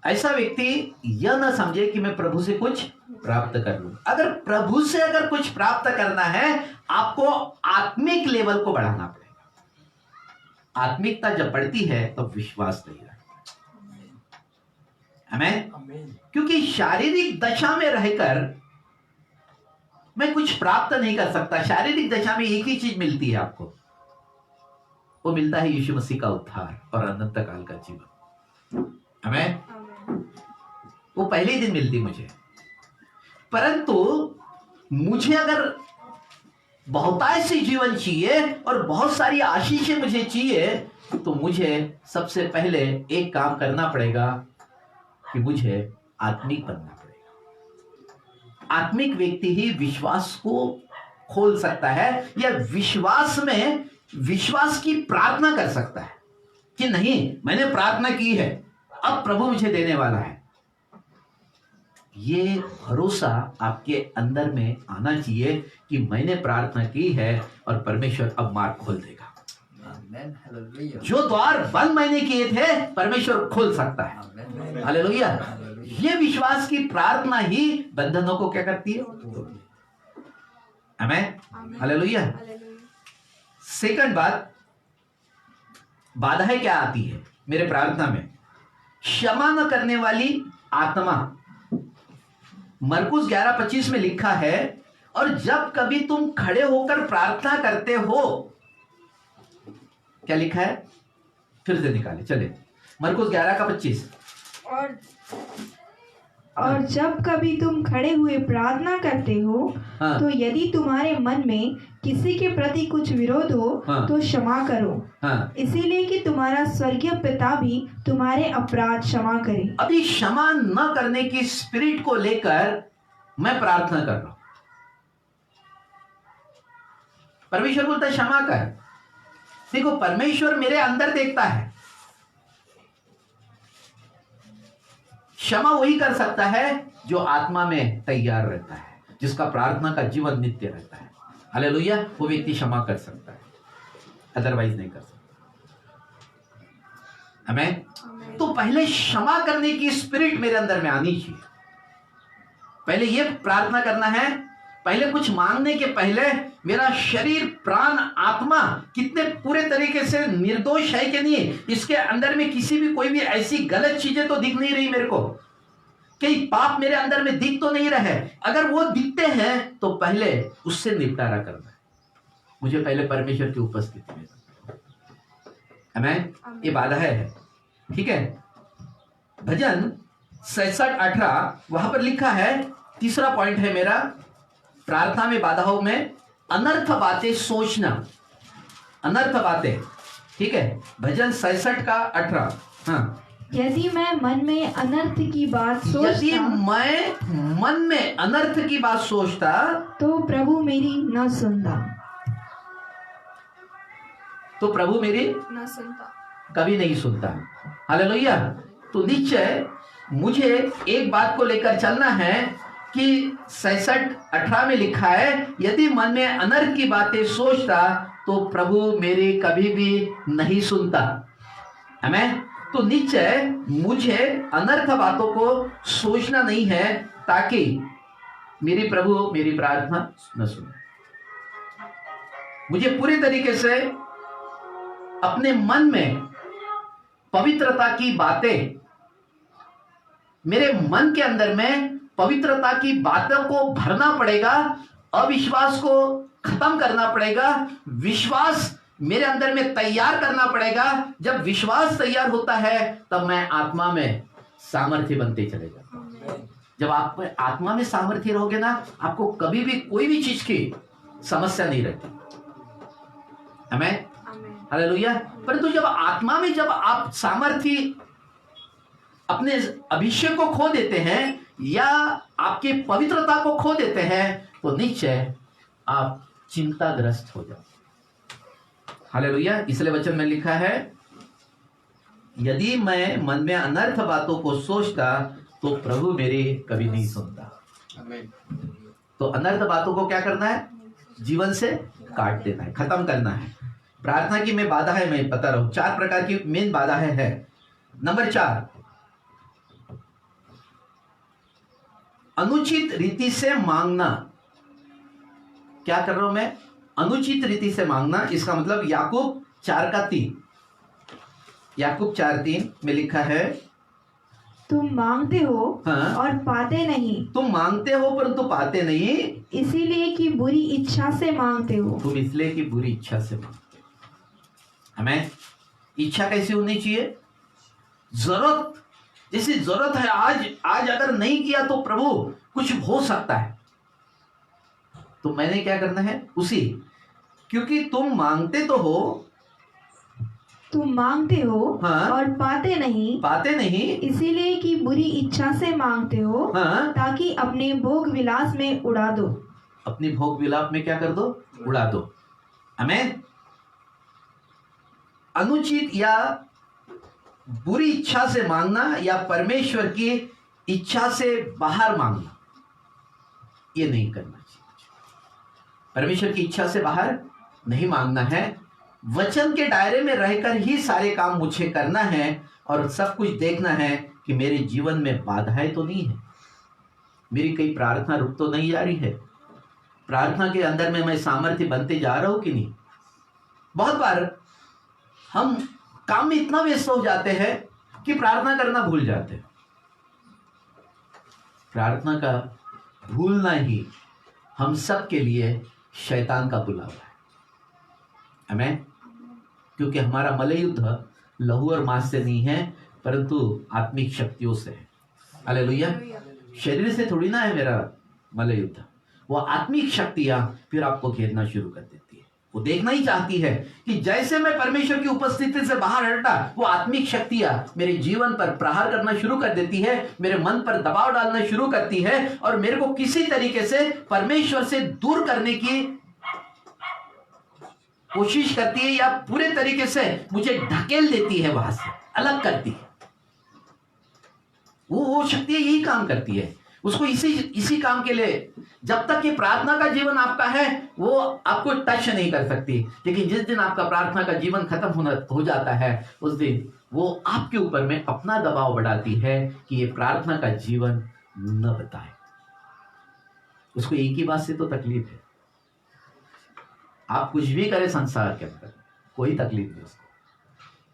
Speaker 1: ऐसा व्यक्ति यह न समझे कि मैं प्रभु से कुछ प्राप्त कर लूं। अगर प्रभु से अगर कुछ प्राप्त करना है, आपको आत्मिक लेवल को बढ़ाना पड़ेगा। आत्मिकता जब बढ़ती है तो विश्वास नहीं रहता। आमीन। क्योंकि शारीरिक दशा में रहकर मैं कुछ प्राप्त नहीं कर सकता। शारीरिक दशा में एक ही चीज मिलती है आपको, वो मिलता है यीशु मसीह का उद्धार और अनंत काल का जीवन। आमीन। वो पहले ही दिन मिलती मुझे। परंतु मुझे अगर बहुतायत से जीवन चाहिए और बहुत सारी आशीषें मुझे चाहिए, तो मुझे सबसे पहले एक काम करना पड़ेगा कि मुझे आत्मिक बनना पड़ेगा। आत्मिक व्यक्ति ही विश्वास को खोल सकता है, या विश्वास में विश्वास की प्रार्थना कर सकता है कि नहीं, मैंने प्रार्थना की है, अब प्रभु मुझे देने वाला है। ये भरोसा आपके अंदर में आना चाहिए कि मैंने प्रार्थना की है और परमेश्वर अब मार्ग खोल देगा। जो द्वार बंद मैंने किए थे, परमेश्वर खोल सकता है। हालेलुया। ये विश्वास की प्रार्थना ही बंधनों को क्या करती है? आमीन। हालेलुया। सेकंड बात, बाधाएं क्या आती है मेरे प्रार्थना में? क्षमा न करने वाली आत्मा। मरकुस 11:25 में लिखा है, और जब कभी तुम खड़े होकर प्रार्थना करते हो, क्या लिखा है? फिर से निकाले, चले। मरकुस 11:25।
Speaker 2: और जब कभी तुम खड़े हुए प्रार्थना करते हो,
Speaker 1: हाँ।
Speaker 2: तो यदि तुम्हारे मन में किसी के प्रति कुछ विरोध हो,
Speaker 1: हाँ।
Speaker 2: तो क्षमा करो,
Speaker 1: हाँ।
Speaker 2: इसीलिए कि तुम्हारा स्वर्गीय पिता भी तुम्हारे अपराध क्षमा करे।
Speaker 1: अभी क्षमा न करने की स्पिरिट को लेकर मैं प्रार्थना कर रहा हूं। परमेश्वर बोलता है क्षमा कर। देखो, परमेश्वर मेरे अंदर देखता है। क्षमा वही कर सकता है जो आत्मा में तैयार रहता है, जिसका प्रार्थना का जीवन नित्य रहता है। हालेलुया। वो व्यक्ति क्षमा कर सकता है, अदरवाइज नहीं कर सकता। आमीन। तो पहले क्षमा करने की स्पिरिट मेरे अंदर में आनी चाहिए। पहले ये प्रार्थना करना है, पहले कुछ मांगने के पहले मेरा शरीर, प्राण, आत्मा कितने पूरे तरीके से निर्दोष है कि नहीं, इसके अंदर में किसी भी कोई भी ऐसी गलत चीजें तो दिख नहीं रही मेरे को, कई पाप मेरे अंदर में दिख तो नहीं रहे। अगर वो दिखते हैं तो पहले उससे निपटारा करना है मुझे, पहले परमेश्वर की उपस्थिति में। आमीन। ये बाधा है, ठीक है। भजन 66:18 वहां पर लिखा है, तीसरा पॉइंट है मेरा प्रार्थना में बाधाओं में, अनर्थ बातें सोचना। अनर्थ बातें, ठीक है। भजन 66:18। हाँ।
Speaker 2: यदि मैं मन में अनर्थ की बात
Speaker 1: यदि
Speaker 2: सोचता,
Speaker 1: मैं मन में अनर्थ की बात सोचता,
Speaker 2: तो प्रभु मेरी न सुनता।
Speaker 1: तो प्रभु मेरी
Speaker 2: न सुनता,
Speaker 1: कभी नहीं सुनता। हालेलुया। तो निश्चय मुझे एक बात को लेकर चलना है कि 66:18 में लिखा है, यदि मन में अनर्थ की बातें सोचता तो प्रभु मेरी कभी भी नहीं सुनता। आमीन। तो निश्चय मुझे अनर्थ बातों को सोचना नहीं है, ताकि मेरी प्रभु मेरी प्रार्थना न सुने। मुझे पूरी तरीके से अपने मन में पवित्रता की बातें, मेरे मन के अंदर में पवित्रता की बातों को भरना पड़ेगा। अविश्वास को खत्म करना पड़ेगा, विश्वास मेरे अंदर में तैयार करना पड़ेगा। जब विश्वास तैयार होता है तब मैं आत्मा में सामर्थ्य बनते चले जाता हूं। जब आप आत्मा में सामर्थ्य रहोगे ना, आपको कभी भी कोई भी चीज की समस्या नहीं रहती। आमीन। हालेलुया। परंतु जब आत्मा में जब आप सामर्थ्य, अपने अभिषेक को खो देते हैं या आपके पवित्रता को खो देते हैं, तो निश्चय आप चिंताग्रस्त हो जाओ। हालेलुया। इसलिए वचन में लिखा है, यदि मैं मन में अनर्थ बातों को सोचता तो प्रभु मेरी कभी नहीं सुनता। तो अनर्थ बातों को क्या करना है? जीवन से काट देना है, खत्म करना है। प्रार्थना की मैं बाधा है, मैं पता रहूं, 4 प्रकार की मेन बाधा है। नंबर 4, अनुचित रीति से मांगना। क्या कर रहा हूं मैं? अनुचित रीति से मांगना। इसका मतलब याकूब 4:3, याकूब 4:3 में लिखा है,
Speaker 2: तुम मांगते हो
Speaker 1: हाँ।
Speaker 2: और पाते नहीं,
Speaker 1: तुम मांगते हो परंतु पाते नहीं,
Speaker 2: इसीलिए कि बुरी इच्छा से मांगते हो।
Speaker 1: तुम इसलिए कि बुरी इच्छा से मांगते हो। हमें इच्छा कैसी होनी चाहिए? जरूरत, जैसी जरूरत है, आज अगर नहीं किया तो प्रभु कुछ हो सकता है, तो मैंने क्या करना है उसी, क्योंकि तुम मांगते तो हो,
Speaker 2: तुम मांगते हो
Speaker 1: हाँ।
Speaker 2: और पाते नहीं, इसीलिए कि बुरी इच्छा से मांगते हो,
Speaker 1: हाँ।
Speaker 2: ताकि अपने भोग विलास में उड़ा दो।
Speaker 1: अपनी भोग विलाप में क्या कर दो? उड़ा दो। हमें अनुचित या बुरी इच्छा से मांगना या परमेश्वर की इच्छा से बाहर मांगना, ये नहीं करना चाहिए। परमेश्वर की इच्छा से बाहर नहीं मांगना है। वचन के दायरे में रहकर ही सारे काम मुझे करना है और सब कुछ देखना है कि मेरे जीवन में बाधाएं तो नहीं है, मेरी कई प्रार्थना रुक तो नहीं जा रही है, प्रार्थना के अंदर में मैं सामर्थ्य बनते जा रहा हूं कि नहीं। बहुत बार हम काम में इतना व्यस्त हो जाते हैं कि प्रार्थना करना भूल जाते हैं। प्रार्थना का भूलना ही हम सब के लिए शैतान का बुलावा है। हमें, क्योंकि हमारा मल्लयुद्ध लहू और मांस से नहीं है परंतु आत्मिक शक्तियों से है। हालेलुया। शरीर से थोड़ी ना है मेरा मल्लयुद्ध, वो आत्मिक शक्तियां फिर आपको घेरना शुरू कर देती है। वो देखना ही चाहती है कि जैसे मैं परमेश्वर की उपस्थिति से बाहर हटा, वो आत्मिक शक्तियां मेरे जीवन पर प्रहार करना शुरू कर देती है, मेरे मन पर दबाव डालना शुरू करती है और मेरे को किसी तरीके से परमेश्वर से दूर करने की कोशिश करती है या पूरे तरीके से मुझे ढकेल देती है, वहां से अलग करती है। वो शक्तियां यही काम करती है। उसको इसी काम के लिए, जब तक ये प्रार्थना का जीवन आपका है वो आपको टच नहीं कर सकती, लेकिन जिस दिन आपका प्रार्थना का जीवन खत्म हो जाता है उस दिन वो आपके ऊपर में अपना दबाव बढ़ाती है कि ये प्रार्थना का जीवन न बताए। उसको एक ही बात से तो तकलीफ है, आप कुछ भी करें संसार के अंदर कोई तकलीफ नहीं उसको,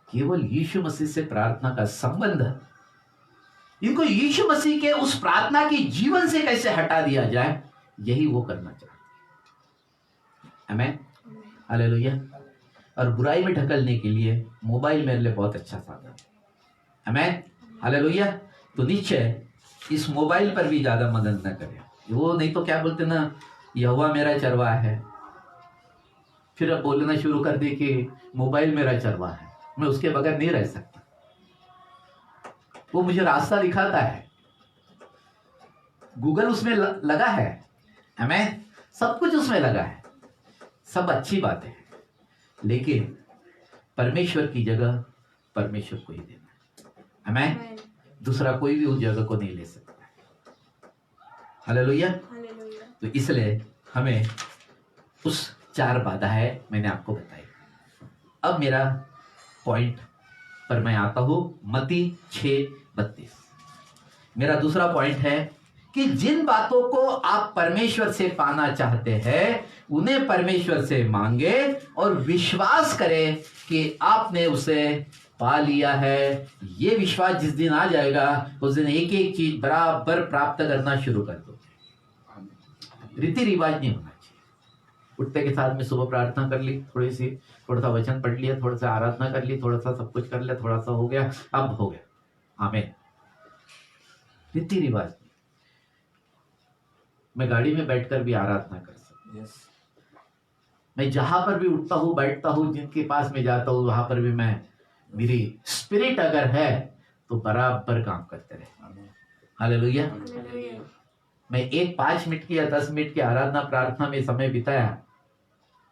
Speaker 1: केवल यीशु मसीह से प्रार्थना का संबंध, इनको यीशु मसीह के उस प्रार्थना की जीवन से कैसे हटा दिया जाए, यही वो करना चाहते हैं। आमीन, हालेलुया। और बुराई में ढकलने के लिए मोबाइल मेरे लिए बहुत अच्छा साधन है। आमीन, हालेलुया। तो निश्चय इस मोबाइल पर भी ज्यादा मदद न करें। वो नहीं तो क्या बोलते ना, यहोवा मेरा चरवाहा है, फिर अब बोलना शुरू कर दे कि मोबाइल मेरा चरवाहा है, मैं उसके बगैर नहीं रह सकता। वो मुझे रास्ता दिखाता है, गूगल उसमें लगा है, हमें सब कुछ उसमें लगा है, सब अच्छी बातें हैं, लेकिन परमेश्वर की जगह परमेश्वर को ही देना, हमें दूसरा कोई भी उस जगह को नहीं ले सकता। हालेलुया। तो इसलिए हमें उस 4 बाधाएं मैंने आपको बताई। अब मेरा पॉइंट पर मैं आता हूं, मत्ती 6:32। मेरा दूसरा पॉइंट है कि जिन बातों को आप परमेश्वर से पाना चाहते हैं उन्हें परमेश्वर से मांगे और विश्वास करें कि आपने उसे पा लिया है। ये विश्वास जिस दिन आ जाएगा उस दिन एक एक चीज बराबर प्राप्त करना शुरू कर दो। रीति रिवाज नहीं होना चाहिए। उठते के साथ में सुबह प्रार्थना कर ली, थोड़ा सा वचन पढ़ लिया, थोड़ा सा आराधना कर ली, थोड़ा सा सब कुछ कर लिया, थोड़ा सा हो गया, अब हो गया। आमीन। रीति रिवाज। मैं गाड़ी में बैठकर भी आराधना कर सकता हूँ। मैं जहां पर भी उठता हूँ बैठता हूँ, जिनके पास में जाता हूँ वहां पर भी मैं, मेरी स्पिरिट अगर है तो बराबर काम करते रहे। हालेलुया। मैं 5 मिनट की या 10 मिनट की आराधना प्रार्थना में समय बिताया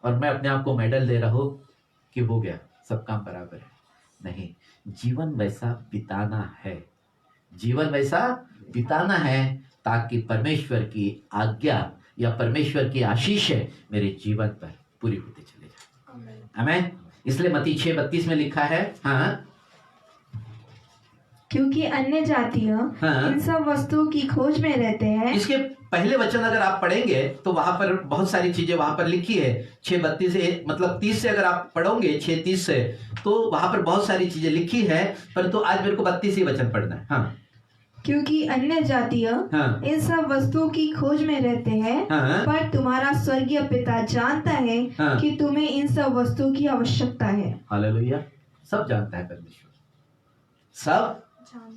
Speaker 1: और मैं अपने आप को मेडल दे रहा हूं कि हो गया, सब काम बराबर है। नहीं, जीवन वैसा बिताना है, जीवन वैसा बिताना है ताकि परमेश्वर की आज्ञा या परमेश्वर की आशीष है मेरे जीवन पर पूरी होते चले जाए। आमीन। इसलिए मत्ती 6:32 में लिखा है, हाँ,
Speaker 2: क्योंकि अन्य जातीय
Speaker 1: हाँ।
Speaker 2: इन सब वस्तुओं की खोज में रहते हैं।
Speaker 1: इसके पहले वचन अगर आप पढ़ेंगे तो वहां पर बहुत सारी चीजें वहां पर लिखी है। 6:32 से मतलब 30 से अगर आप पढ़ोगे 6:30 से, तो वहां पर बहुत सारी चीजें लिखी है, परंतु आज मेरे को 32 ही वचन पढ़ना है। हाँ
Speaker 2: क्योंकि अन्य जातीय
Speaker 1: हाँ
Speaker 2: इन सब वस्तुओं की खोज में रहते हैं,
Speaker 1: हाँ
Speaker 2: पर तुम्हारा स्वर्गीय पिता जानता है
Speaker 1: हाँ।
Speaker 2: कि तुम्हें इन सब वस्तुओं की आवश्यकता है।
Speaker 1: हालेलुया। सब जानता है परमेश्वर, सब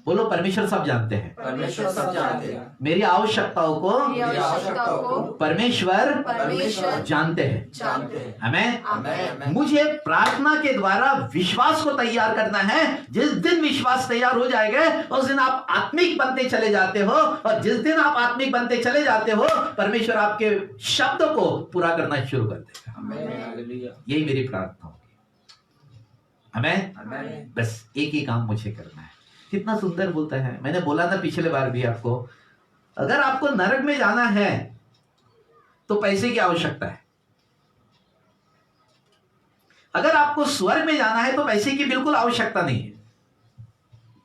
Speaker 1: बोलो परमेश्वर सब जानते हैं।
Speaker 4: परमेश्वर सब जानते हैं।
Speaker 1: मेरी आवश्यकताओं को
Speaker 4: मेरी आवश्यकताओं को
Speaker 1: परमेश्वर
Speaker 4: परमेश्वर
Speaker 1: जानते हैं।
Speaker 4: जानते हैं।
Speaker 1: आमेन।
Speaker 4: आमेन।
Speaker 1: मुझे प्रार्थना के द्वारा विश्वास को तैयार करना है। जिस दिन विश्वास तैयार हो जाएगा उस दिन आप आत्मिक बनते चले जाते हो, और जिस दिन आप आत्मिक बनते चले जाते हो परमेश्वर आपके शब्द को पूरा करना शुरू कर देगा।
Speaker 4: आमेन।
Speaker 1: यही मेरी प्रार्थना होगी। आमेन।
Speaker 4: आमेन।
Speaker 1: बस एक ही काम मुझे करना है। कितना सुंदर बोलता है। मैंने बोला था पिछले बार भी आपको, अगर आपको नरक में जाना है तो पैसे की आवश्यकता है, अगर आपको स्वर्ग में जाना है तो पैसे की बिल्कुल आवश्यकता नहीं है।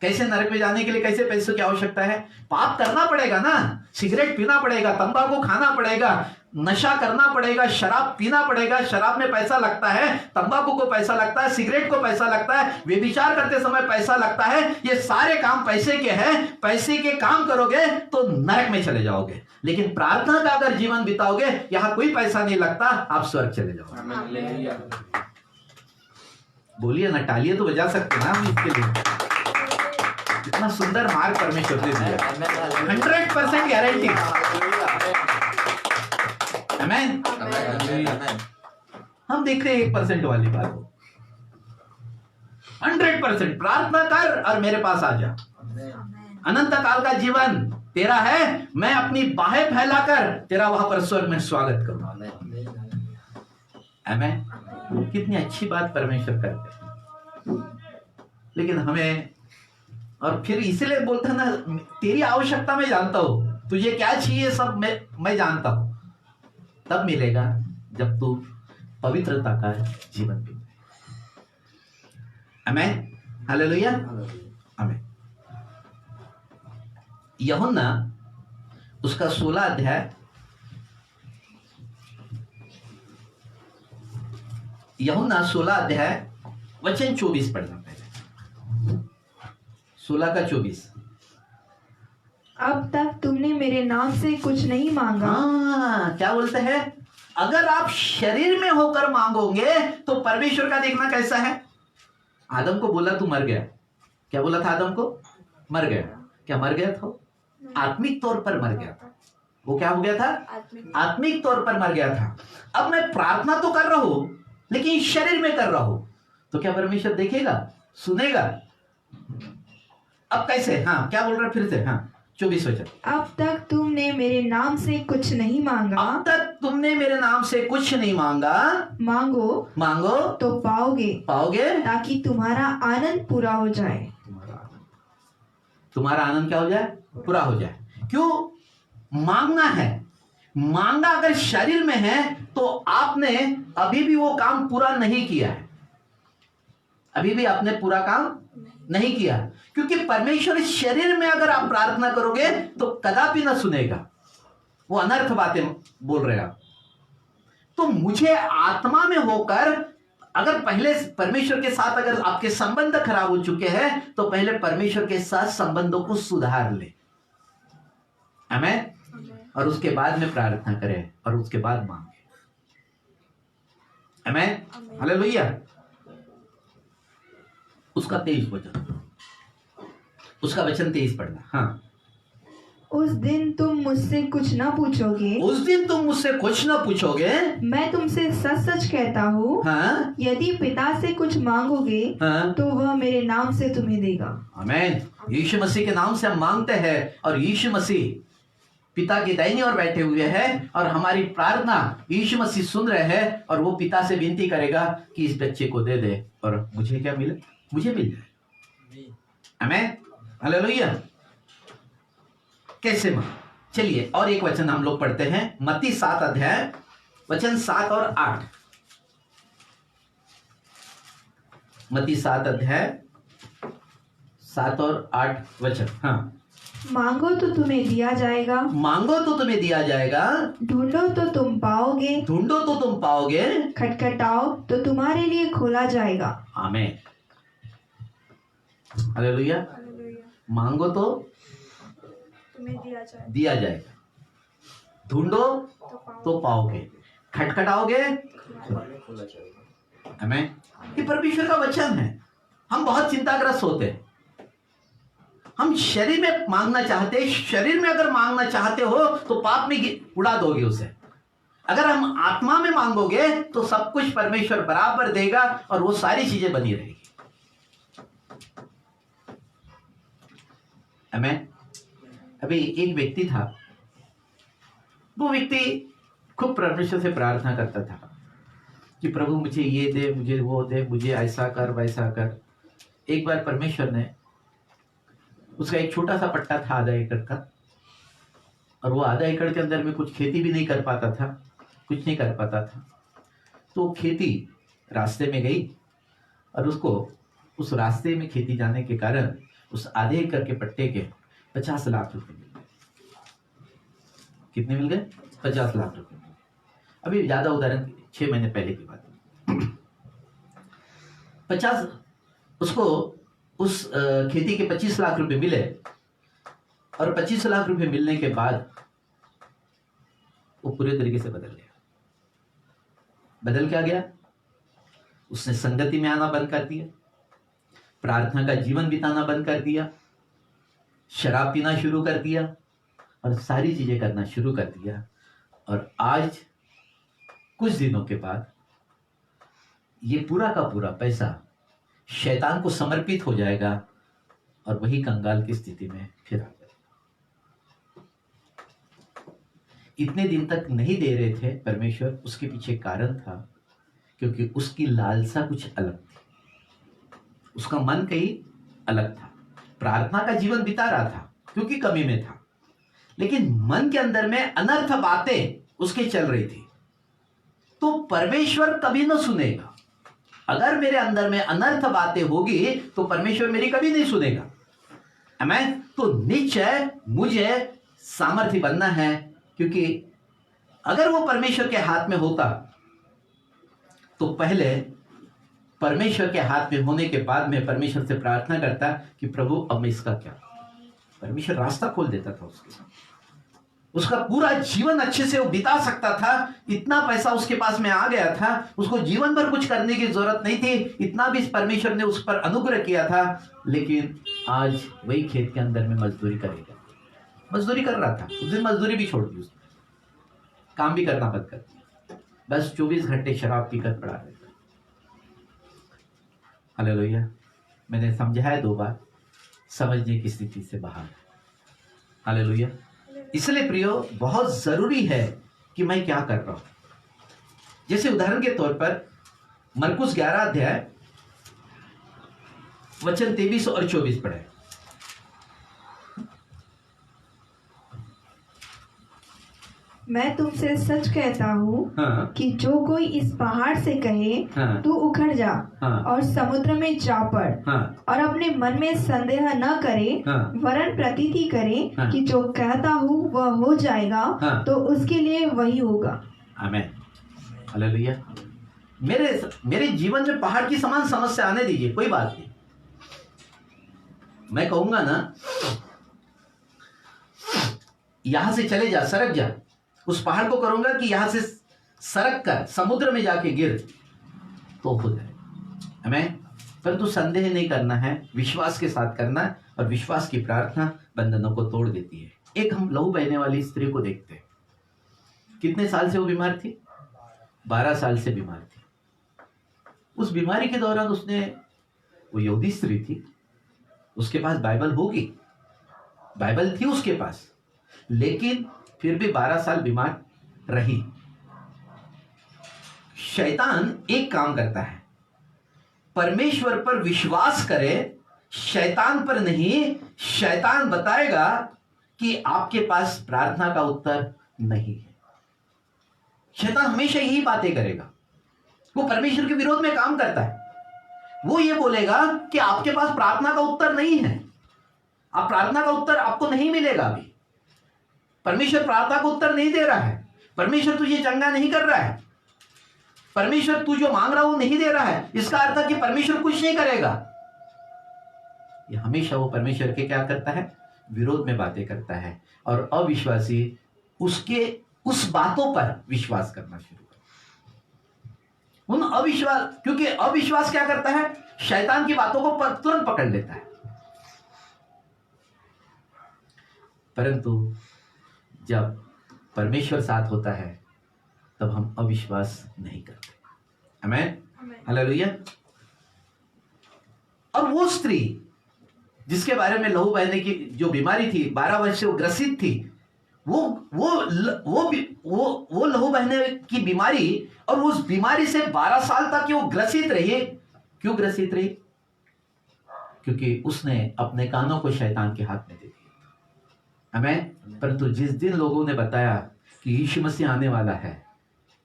Speaker 1: कैसे नरक में जाने के लिए कैसे पैसों की आवश्यकता है? पाप करना पड़ेगा ना, सिगरेट पीना पड़ेगा, तंबाकू खाना पड़ेगा, नशा करना पड़ेगा, शराब पीना पड़ेगा। शराब में पैसा लगता है, तंबाकू को पैसा लगता है, सिगरेट को पैसा लगता है, व्यभिचार करते समय पैसा लगता है। ये सारे काम पैसे के हैं। पैसे के काम करोगे तो नरक में चले जाओगे, लेकिन प्रार्थना का अगर जीवन बिताओगे, यहां कोई पैसा नहीं लगता, आप स्वर्ग चले जाओगे। बोलिए ना, तालियां तो बजा सकते ना हम इसके लिए। कितना सुंदर मार्ग परमेश्वर ने दिया, 100% गारंटी। आमेन। हम देख रहे हैं 1% वाली बात को। 100% प्रार्थना कर और मेरे पास आ जा। अनंत काल का जीवन तेरा है। मैं अपनी बाहें फैलाकर तेरा वहां पर स्वर्ग में स्वागत करूंगा। आमेन। कितनी अच्छी बात परमेश्वर करते हैं। लेकिन हमें, और फिर इसलिए बोलता ना, तेरी आवश्यकता मैं जानता हूं, तुझे क्या चाहिए सब मैं जानता हूं। तब मिलेगा जब तू पवित्रता का जीवन जीवे। आमेन। हालेलुया। आमेन। यूहन्ना उसका 16 अध्याय, यूहन्ना 16 अध्याय वचन 24 पढ़ना पहले। 16 का 24।
Speaker 2: अब तक तुमने मेरे नाम से कुछ नहीं मांगा।
Speaker 1: हाँ, क्या बोलते हैं? अगर आप शरीर में होकर मांगोगे तो परमेश्वर का देखना कैसा है? आदम को बोला तू मर गया। क्या बोला था आदम को? मर गया। क्या मर गया था? आत्मिक तौर पर मर गया था। वो क्या हो गया था? आत्मिक तौर पर मर गया था। अब मैं प्रार्थना तो कर रहा हूं, लेकिन शरीर में कर रहा हूं, तो क्या परमेश्वर देखेगा, सुनेगा? अब कैसे? हाँ, क्या बोल रहा है फिर से? हाँ, 24 वचन।
Speaker 2: अब तक तुमने मेरे नाम से कुछ नहीं मांगा।
Speaker 1: अब तक तुमने मेरे नाम से कुछ नहीं मांगा। मांगो
Speaker 2: तो
Speaker 1: पाओगे,
Speaker 2: ताकि तुम्हारा आनंद पूरा हो जाए।
Speaker 1: तुम्हारा आनंद क्या हो जाए? पूरा हो जाए। क्यों मांगना है? मांगा अगर शरीर में है तो आपने अभी भी वो काम पूरा नहीं किया है। अभी भी आपने पूरा काम नहीं किया, क्योंकि परमेश्वर शरीर में अगर आप प्रार्थना करोगे तो कदापि ना सुनेगा। वो अनर्थ बातें बोल रहे आप। तो मुझे आत्मा में होकर, अगर पहले परमेश्वर के साथ अगर आपके संबंध खराब हो चुके हैं तो पहले परमेश्वर के साथ संबंधों को सुधार ले। आमेन। और उसके बाद में प्रार्थना करें और उसके बाद मांगे। आमेन। हालेलुया। उसका 23 वचन, उसका वचन 23 पढ़ना। हाँ।
Speaker 2: उस दिन तुम मुझसे कुछ न पूछोगे।
Speaker 1: उस दिन तुम मुझसे कुछ न पूछोगे।
Speaker 2: मैं तुमसे सच सच कहता हूँ,
Speaker 1: हाँ।
Speaker 2: यदि पिता से कुछ मांगोगे
Speaker 1: हाँ।
Speaker 2: तो वह मेरे नाम से तुम्हें देगा।
Speaker 1: आमेन। यीशु मसीह के नाम से हम मांगते हैं और यीशु मसीह पिता के दाहिनी ओर बैठे हुए हैं और हमारी प्रार्थना यीशु मसीह सुन रहे हैं, और वो पिता से विनती करेगा कि इस बच्चे को दे दे और मुझे क्या मिले? मुझे मिल जाए। आमेन। हालेलुया। कैसे मां? चलिए और एक वचन हम लोग पढ़ते हैं, मत्ती 7 अध्याय वचन 7 और 8। मत्ती 7 अध्याय 7 और 8 वचन। हाँ,
Speaker 2: मांगो तो तुम्हें दिया जाएगा,
Speaker 1: मांगो तो तुम्हें दिया जाएगा,
Speaker 2: ढूंढो तो तुम पाओगे,
Speaker 1: ढूंढो तो तुम पाओगे,
Speaker 2: खटखटाओ तो तुम्हारे लिए खोला जाएगा।
Speaker 1: आमीन, हालेलुया। मांगो तो
Speaker 2: तुम्हें दिया जाएगा,
Speaker 1: दिया जाएगा, ढूंढो तो पाओगे, खटखटाओगे।
Speaker 4: खोला जाएगा।
Speaker 1: आमीन। ये परमेश्वर का वचन है। हम बहुत चिंताग्रस्त होते हैं। हम शरीर में मांगना चाहते हैं। शरीर में अगर मांगना चाहते हो तो पाप में उड़ा दोगे उसे। अगर हम आत्मा में मांगोगे तो सब कुछ परमेश्वर बराबर देगा और वो सारी चीजें बनी रहेगी। आमीन। अभी एक व्यक्ति था, वो व्यक्ति खूब परमेश्वर से प्रार्थना करता था कि प्रभु मुझे ये दे, मुझे वो दे, मुझे ऐसा कर वैसा कर। एक बार परमेश्वर ने, उसका एक छोटा सा पट्टा था 1/2 एकड़ का, और वो 1/2 एकड़ के अंदर में कुछ खेती भी नहीं कर पाता था, कुछ नहीं कर पाता था। तो खेती रास्ते में गई और उसको उस रास्ते में खेती जाने के कारण उस 1/2 एकड़ के पट्टे के 50 लाख रुपए मिल गए। कितने मिल गए? 50 लाख रुपए। अभी ज्यादा उदाहरण 6 महीने पहले की बात है। 50 उसको उस खेती के 25 लाख रुपए मिले, और 25 लाख रुपए मिलने के बाद वो पूरे तरीके से बदल गया। बदल क्या गया? उसने संगति में आना बंद कर दिया, प्रार्थना का जीवन बिताना बंद कर दिया, शराब पीना शुरू कर दिया और सारी चीजें करना शुरू कर दिया। और आज कुछ दिनों के बाद ये पूरा का पूरा पैसा शैतान को समर्पित हो जाएगा और वही कंगाल की स्थिति में फिर आ जाएगा। इतने दिन तक नहीं दे रहे थे परमेश्वर, उसके पीछे कारण था क्योंकि उसकी लालसा कुछ अलग थी, उसका मन कहीं अलग था। प्रार्थना का जीवन बिता रहा था क्योंकि कमी में था, लेकिन मन के अंदर में अनर्थ बातें उसके चल रही थी। तो परमेश्वर कभी न सुनेगा। अगर मेरे अंदर में अनर्थ बातें होगी तो परमेश्वर मेरी कभी नहीं सुनेगा। आमीन। तो निश्चय मुझे सामर्थ्य बनना है, क्योंकि अगर वो परमेश्वर के हाथ में होता तो पहले परमेश्वर के हाथ में होने के बाद मैं परमेश्वर से प्रार्थना करता कि प्रभु अब मैं इसका क्या। परमेश्वर रास्ता खोल देता था उसके साथ, उसका पूरा जीवन अच्छे से वो बिता सकता था। इतना पैसा उसके पास में आ गया था, उसको जीवन भर कुछ करने की जरूरत नहीं थी। इतना भी परमेश्वर ने उस पर अनुग्रह किया था, लेकिन आज वही खेत के अंदर में मजदूरी करेगा। मजदूरी कर रहा था, उस दिन मजदूरी भी छोड़ दी उसने, काम भी करना बंद कर दिया, बस 24 घंटे शराब पीकर पड़ा रहता। हालेलुया। मैंने समझाया 2 बार, समझने की स्थिति से बाहर। हालेलुया। इसलिए प्रियो, बहुत जरूरी है कि मैं क्या कर रहा हूं। जैसे उदाहरण के तौर पर मरकुस 11 अध्याय वचन 23 और 24 पढ़े।
Speaker 2: मैं तुमसे सच कहता हूँ
Speaker 1: हाँ,
Speaker 2: कि जो कोई इस पहाड़ से कहे
Speaker 1: हाँ,
Speaker 2: तू उखड़ जा
Speaker 1: हाँ,
Speaker 2: और समुद्र में जा पड़,
Speaker 1: हाँ,
Speaker 2: और अपने मन में संदेह न करे,
Speaker 1: हाँ,
Speaker 2: वरन प्रतीति करे
Speaker 1: हाँ,
Speaker 2: कि जो कहता हूँ वह हो जाएगा,
Speaker 1: हाँ,
Speaker 2: तो उसके लिए वही होगा।
Speaker 1: आमीन। हालेलुया। मेरे जीवन में पहाड़ की समान समस्या आने दीजिए, कोई बात नहीं। मैं कहूंगा ना, यहां से चले जा, सरक जा, उस पहाड़ को करूंगा कि यहां से सरक कर समुद्र में जाके गिर, तो हो जाए। आमीन। परंतु संदेह नहीं करना है, विश्वास के साथ करना है, और विश्वास की प्रार्थना बंधनों को तोड़ देती है। एक हम लहू बहने वाली स्त्री को देखते हैं। कितने साल से वो बीमार थी? 12 साल से बीमार थी। उस बीमारी के दौरान उसने, वो यहूदी स्त्री थी, उसके पास बाइबल होगी, बाइबल थी उसके पास, लेकिन फिर भी 12 साल बीमार रही। शैतान एक काम करता है, परमेश्वर पर विश्वास करे, शैतान पर नहीं। शैतान बताएगा कि आपके पास प्रार्थना का उत्तर नहीं है। शैतान हमेशा यही बातें करेगा, वो परमेश्वर के विरोध में काम करता है। वो ये बोलेगा कि आपके पास प्रार्थना का उत्तर नहीं है, आप प्रार्थना का उत्तर आपको नहीं मिलेगा अभी। परमेश्वर प्रार्थना का उत्तर नहीं दे रहा है, परमेश्वर तुझे चंगा नहीं कर रहा है, परमेश्वर तू जो मांग रहा वो नहीं दे रहा है। इसका अर्थ है कि परमेश्वर कुछ नहीं करेगा। ये हमेशा वो परमेश्वर के क्या करता है, विरोध में बातें करता है, और अविश्वासी उसके उस बातों पर विश्वास करना शुरू करता है। उन अविश्वास, क्योंकि अविश्वास क्या करता है, शैतान की बातों को तुरंत पकड़ लेता है। परंतु जब परमेश्वर साथ होता है तब हम अविश्वास नहीं करते। आमीन, हालेलुया। और वो स्त्री जिसके बारे में लहू बहने की जो बीमारी थी, 12 वर्ष से वो ग्रसित थी, वो लहू बहने की बीमारी, और उस बीमारी से 12 साल तक वो ग्रसित रही। क्यों ग्रसित रही? क्योंकि उसने अपने कानों को शैतान के हाथ में दे दिया। आमीन। परंतु जिस दिन लोगों ने बताया कि यीशु मसीह आने वाला है,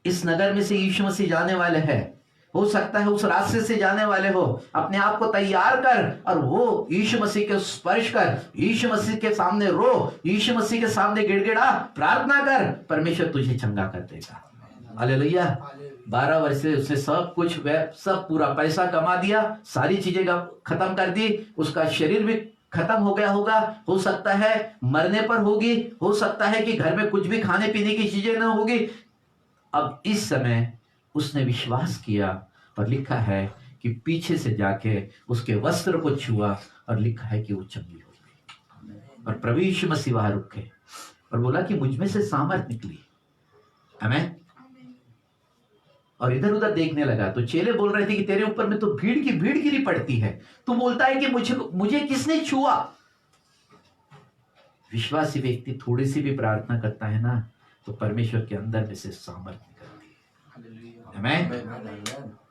Speaker 1: इस नगर में से यीशु मसीह जाने वाले हैं, हो सकता है उस रास्ते से जाने वाले हो, अपने आप को तैयार कर और वो यीशु मसीह के स्पर्श कर, यीशु मसीह के सामने रो, यीशु मसीह के सामने गिड़गिड़ा, प्रार्थना कर, परमेश्वर तुझे चंगा कर देगा। हालेलुया। 12 वर्ष से उसने सब कुछ, सब पूरा पैसा कमा दिया, सारी चीजें खत्म कर दी, उसका शरीर भी खत्म हो गया होगा, हो सकता है मरने पर होगी, हो सकता है कि घर में कुछ भी खाने पीने की चीजें ना होगी। अब इस समय उसने विश्वास किया और लिखा है कि पीछे से जाके उसके वस्त्र को छुआ और लिखा है कि वो चंगी हो गई। और प्रभु यीशु मसीह वहां रुके और बोला कि मुझ में से सामर्थ निकली। आमीन। और इधर उधर देखने लगा तो चेले बोल रहे थे कि तेरे ऊपर में तो भीड़ की भीड़ गिरी पड़ती है, तू बोलता है कि मुझे किसने छुआ। विश्वासी व्यक्ति थोड़ी सी भी प्रार्थना करता है ना, तो परमेश्वर के अंदर में से सामर्थ निकलती है। आमीन।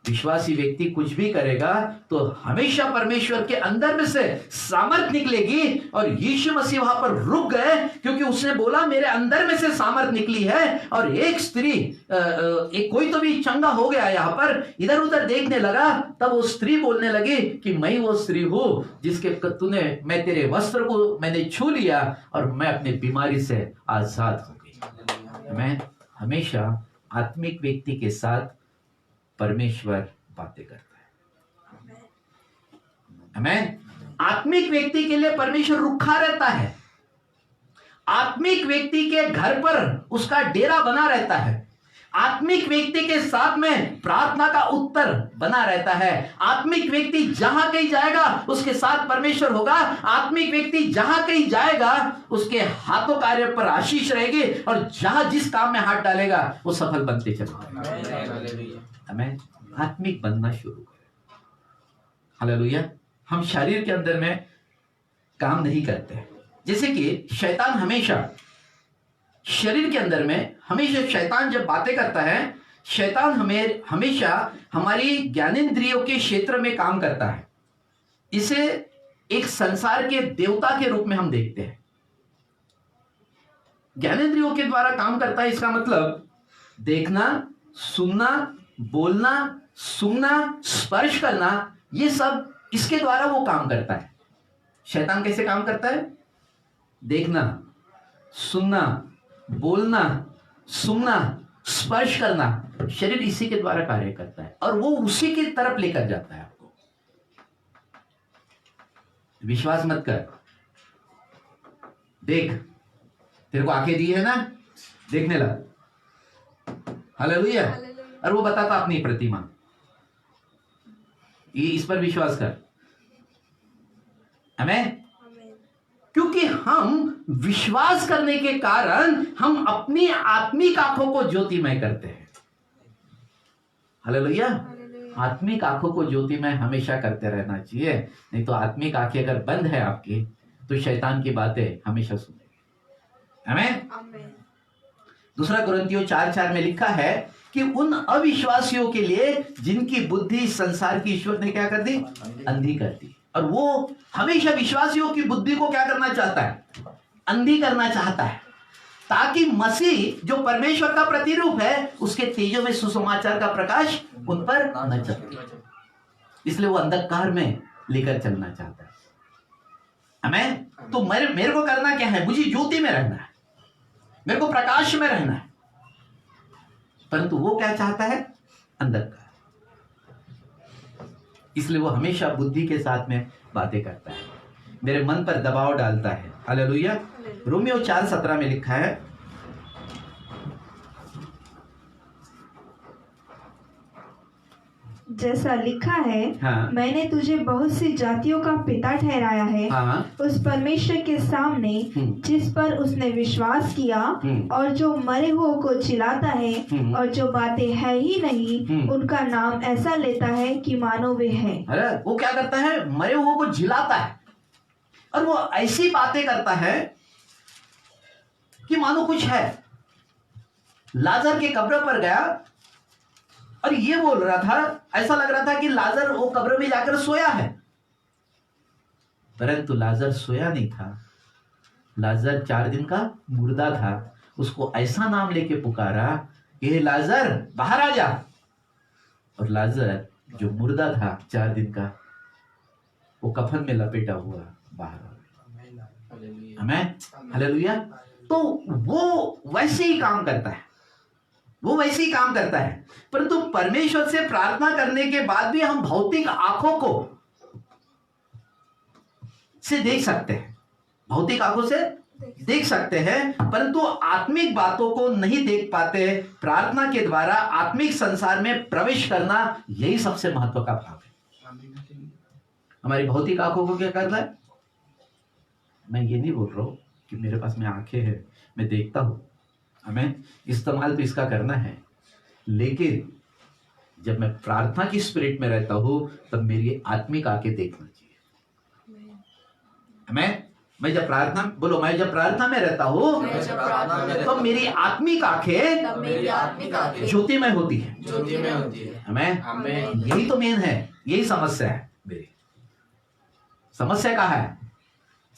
Speaker 1: विश्वासी व्यक्ति कुछ भी करेगा तो हमेशा परमेश्वर के अंदर में से सामर्थ निकलेगी। और यीशु मसीह वहां पर रुक गए क्योंकि उसने बोला मेरे अंदर में से सामर्थ निकली है। और एक स्त्री, एक कोई तो भी चंगा हो गया यहाँ पर, इधर उधर देखने लगा, तब वो स्त्री बोलने लगी कि मैं वो स्त्री हूं जिसके मैं तेरे वस्त्र को मैंने छू लिया और मैं अपनी बीमारी से आजाद हो गई। मैं हमेशा आत्मिक व्यक्ति के साथ परमेश्वर बातें करता है। आमीन। आत्मिक व्यक्ति के लिए परमेश्वर रुखा रहता है, आत्मिक व्यक्ति के घर पर उसका डेरा बना रहता है, आत्मिक व्यक्ति के साथ में प्रार्थना का उत्तर बना रहता है। आत्मिक व्यक्ति जहां कहीं जाएगा उसके साथ परमेश्वर होगा। आत्मिक व्यक्ति जहां कहीं जाएगा उसके हाथों कार्य पर आशीष रहेगी और जहां जिस काम में हाथ डालेगा वो सफल बनते चलेगा। हमें आत्मिक बनना शुरू करें। हालेलुया। हम शरीर के अंदर में काम नहीं करते। जैसे कि शैतान हमेशा शरीर के अंदर में, हमेशा शैतान जब बातें करता है, शैतान हमेशा हमारी ज्ञानेंद्रियों के क्षेत्र में काम करता है। इसे एक संसार के देवता के रूप में हम देखते हैं। ज्ञानेंद्रियों के द्वारा काम करता है, इसका मतलब देखना, सुनना, बोलना, सूंघना, स्पर्श करना, ये सब इसके द्वारा वो काम करता है। शैतान कैसे काम करता है? देखना, सुनना, बोलना, सूंघना, स्पर्श करना, शरीर इसी के द्वारा कार्य करता है और वो उसी की तरफ लेकर जाता है आपको। विश्वास मत कर, देख, तेरे को आंखें दी है ना, देखने लग। हालेलुया। और वो बताता अपनी प्रतिमा, ये इस पर विश्वास कर। आमीन। क्योंकि हम विश्वास करने के कारण हम अपनी आत्मिक आंखों को ज्योतिमय करते हैं। हालेलुया। आत्मिक आंखों को ज्योतिमय हमेशा करते रहना चाहिए, नहीं तो आत्मिक आंखें अगर बंद है आपकी तो शैतान की बातें हमेशा सुनेंगे। आमीन। दूसरा कुरिन्थियों 4:4 में लिखा है कि उन अविश्वासियों के लिए जिनकी बुद्धि संसार की ईश्वर ने क्या कर दी? अंधी कर दी। और वो हमेशा विश्वासियों की बुद्धि को क्या करना चाहता है? अंधी करना चाहता है, ताकि मसीह जो परमेश्वर का प्रतिरूप है उसके तेजों में सुसमाचार का प्रकाश उन पर न चले। इसलिए वो अंधकार में लेकर चलना चाहता है। आमीन। तो मेरे को करना क्या है? मुझे ज्योति में रहना है, मेरे को प्रकाश में रहना है। परंतु वो क्या चाहता है? अंदर का। इसलिए वो हमेशा बुद्धि के साथ में बातें करता है, मेरे मन पर दबाव डालता है। हालेलुया। रोमियो 4:17 में लिखा है,
Speaker 2: जैसा लिखा है,
Speaker 1: हाँ।
Speaker 2: मैंने तुझे बहुत सी जातियों का पिता ठहराया है।
Speaker 1: हाँ।
Speaker 2: उस परमेश्वर के सामने जिस पर उसने विश्वास किया और जो मरे हुओं को जिलाता है और जो बातें है ही नहीं उनका नाम ऐसा लेता है कि मानो वे है।
Speaker 1: अरे वो क्या करता है? मरे हुओं को जिलाता है और वो ऐसी बातें करता है कि मानो कुछ है। लाजर के कब्र पर गया और ये बोल रहा था, ऐसा लग रहा था कि लाजर वो कब्र में जाकर सोया है, परंतु लाजर सोया नहीं था। लाजर 4 दिन का मुर्दा था। उसको ऐसा नाम लेके पुकारा, ये लाजर बाहर आ जा। और लाजर जो मुर्दा था 4 दिन का, वो कफन में लपेटा हुआ बाहर आ गया। आमीन, हालेलुया। तो वो वैसे ही काम करता है, वो वैसे ही काम करता है। परंतु परमेश्वर से प्रार्थना करने के बाद भी हम भौतिक आंखों को से देख सकते हैं, भौतिक आंखों से देख सकते हैं, परंतु आत्मिक बातों को नहीं देख पाते। प्रार्थना के द्वारा आत्मिक संसार में प्रवेश करना, यही सबसे महत्व का भाग है। हमारी भौतिक आंखों को क्या करना है? मैं ये नहीं बोल रहा हूं कि मेरे पास में आंखें हैं, मैं देखता हूं, हमें इस्तेमाल तो इसका करना है, लेकिन जब मैं प्रार्थना की स्पिरिट में रहता हूं तब मेरी आत्मिक आंखें देखना चाहिए। मैं जब प्रार्थना, बोलो, मैं जब प्रार्थना में रहता हूं तो मेरी आत्मिक आंखें ज्योतिमय होती है। हमें यही तो मेन है, यही समस्या है मेरी। समस्या कहाँ है?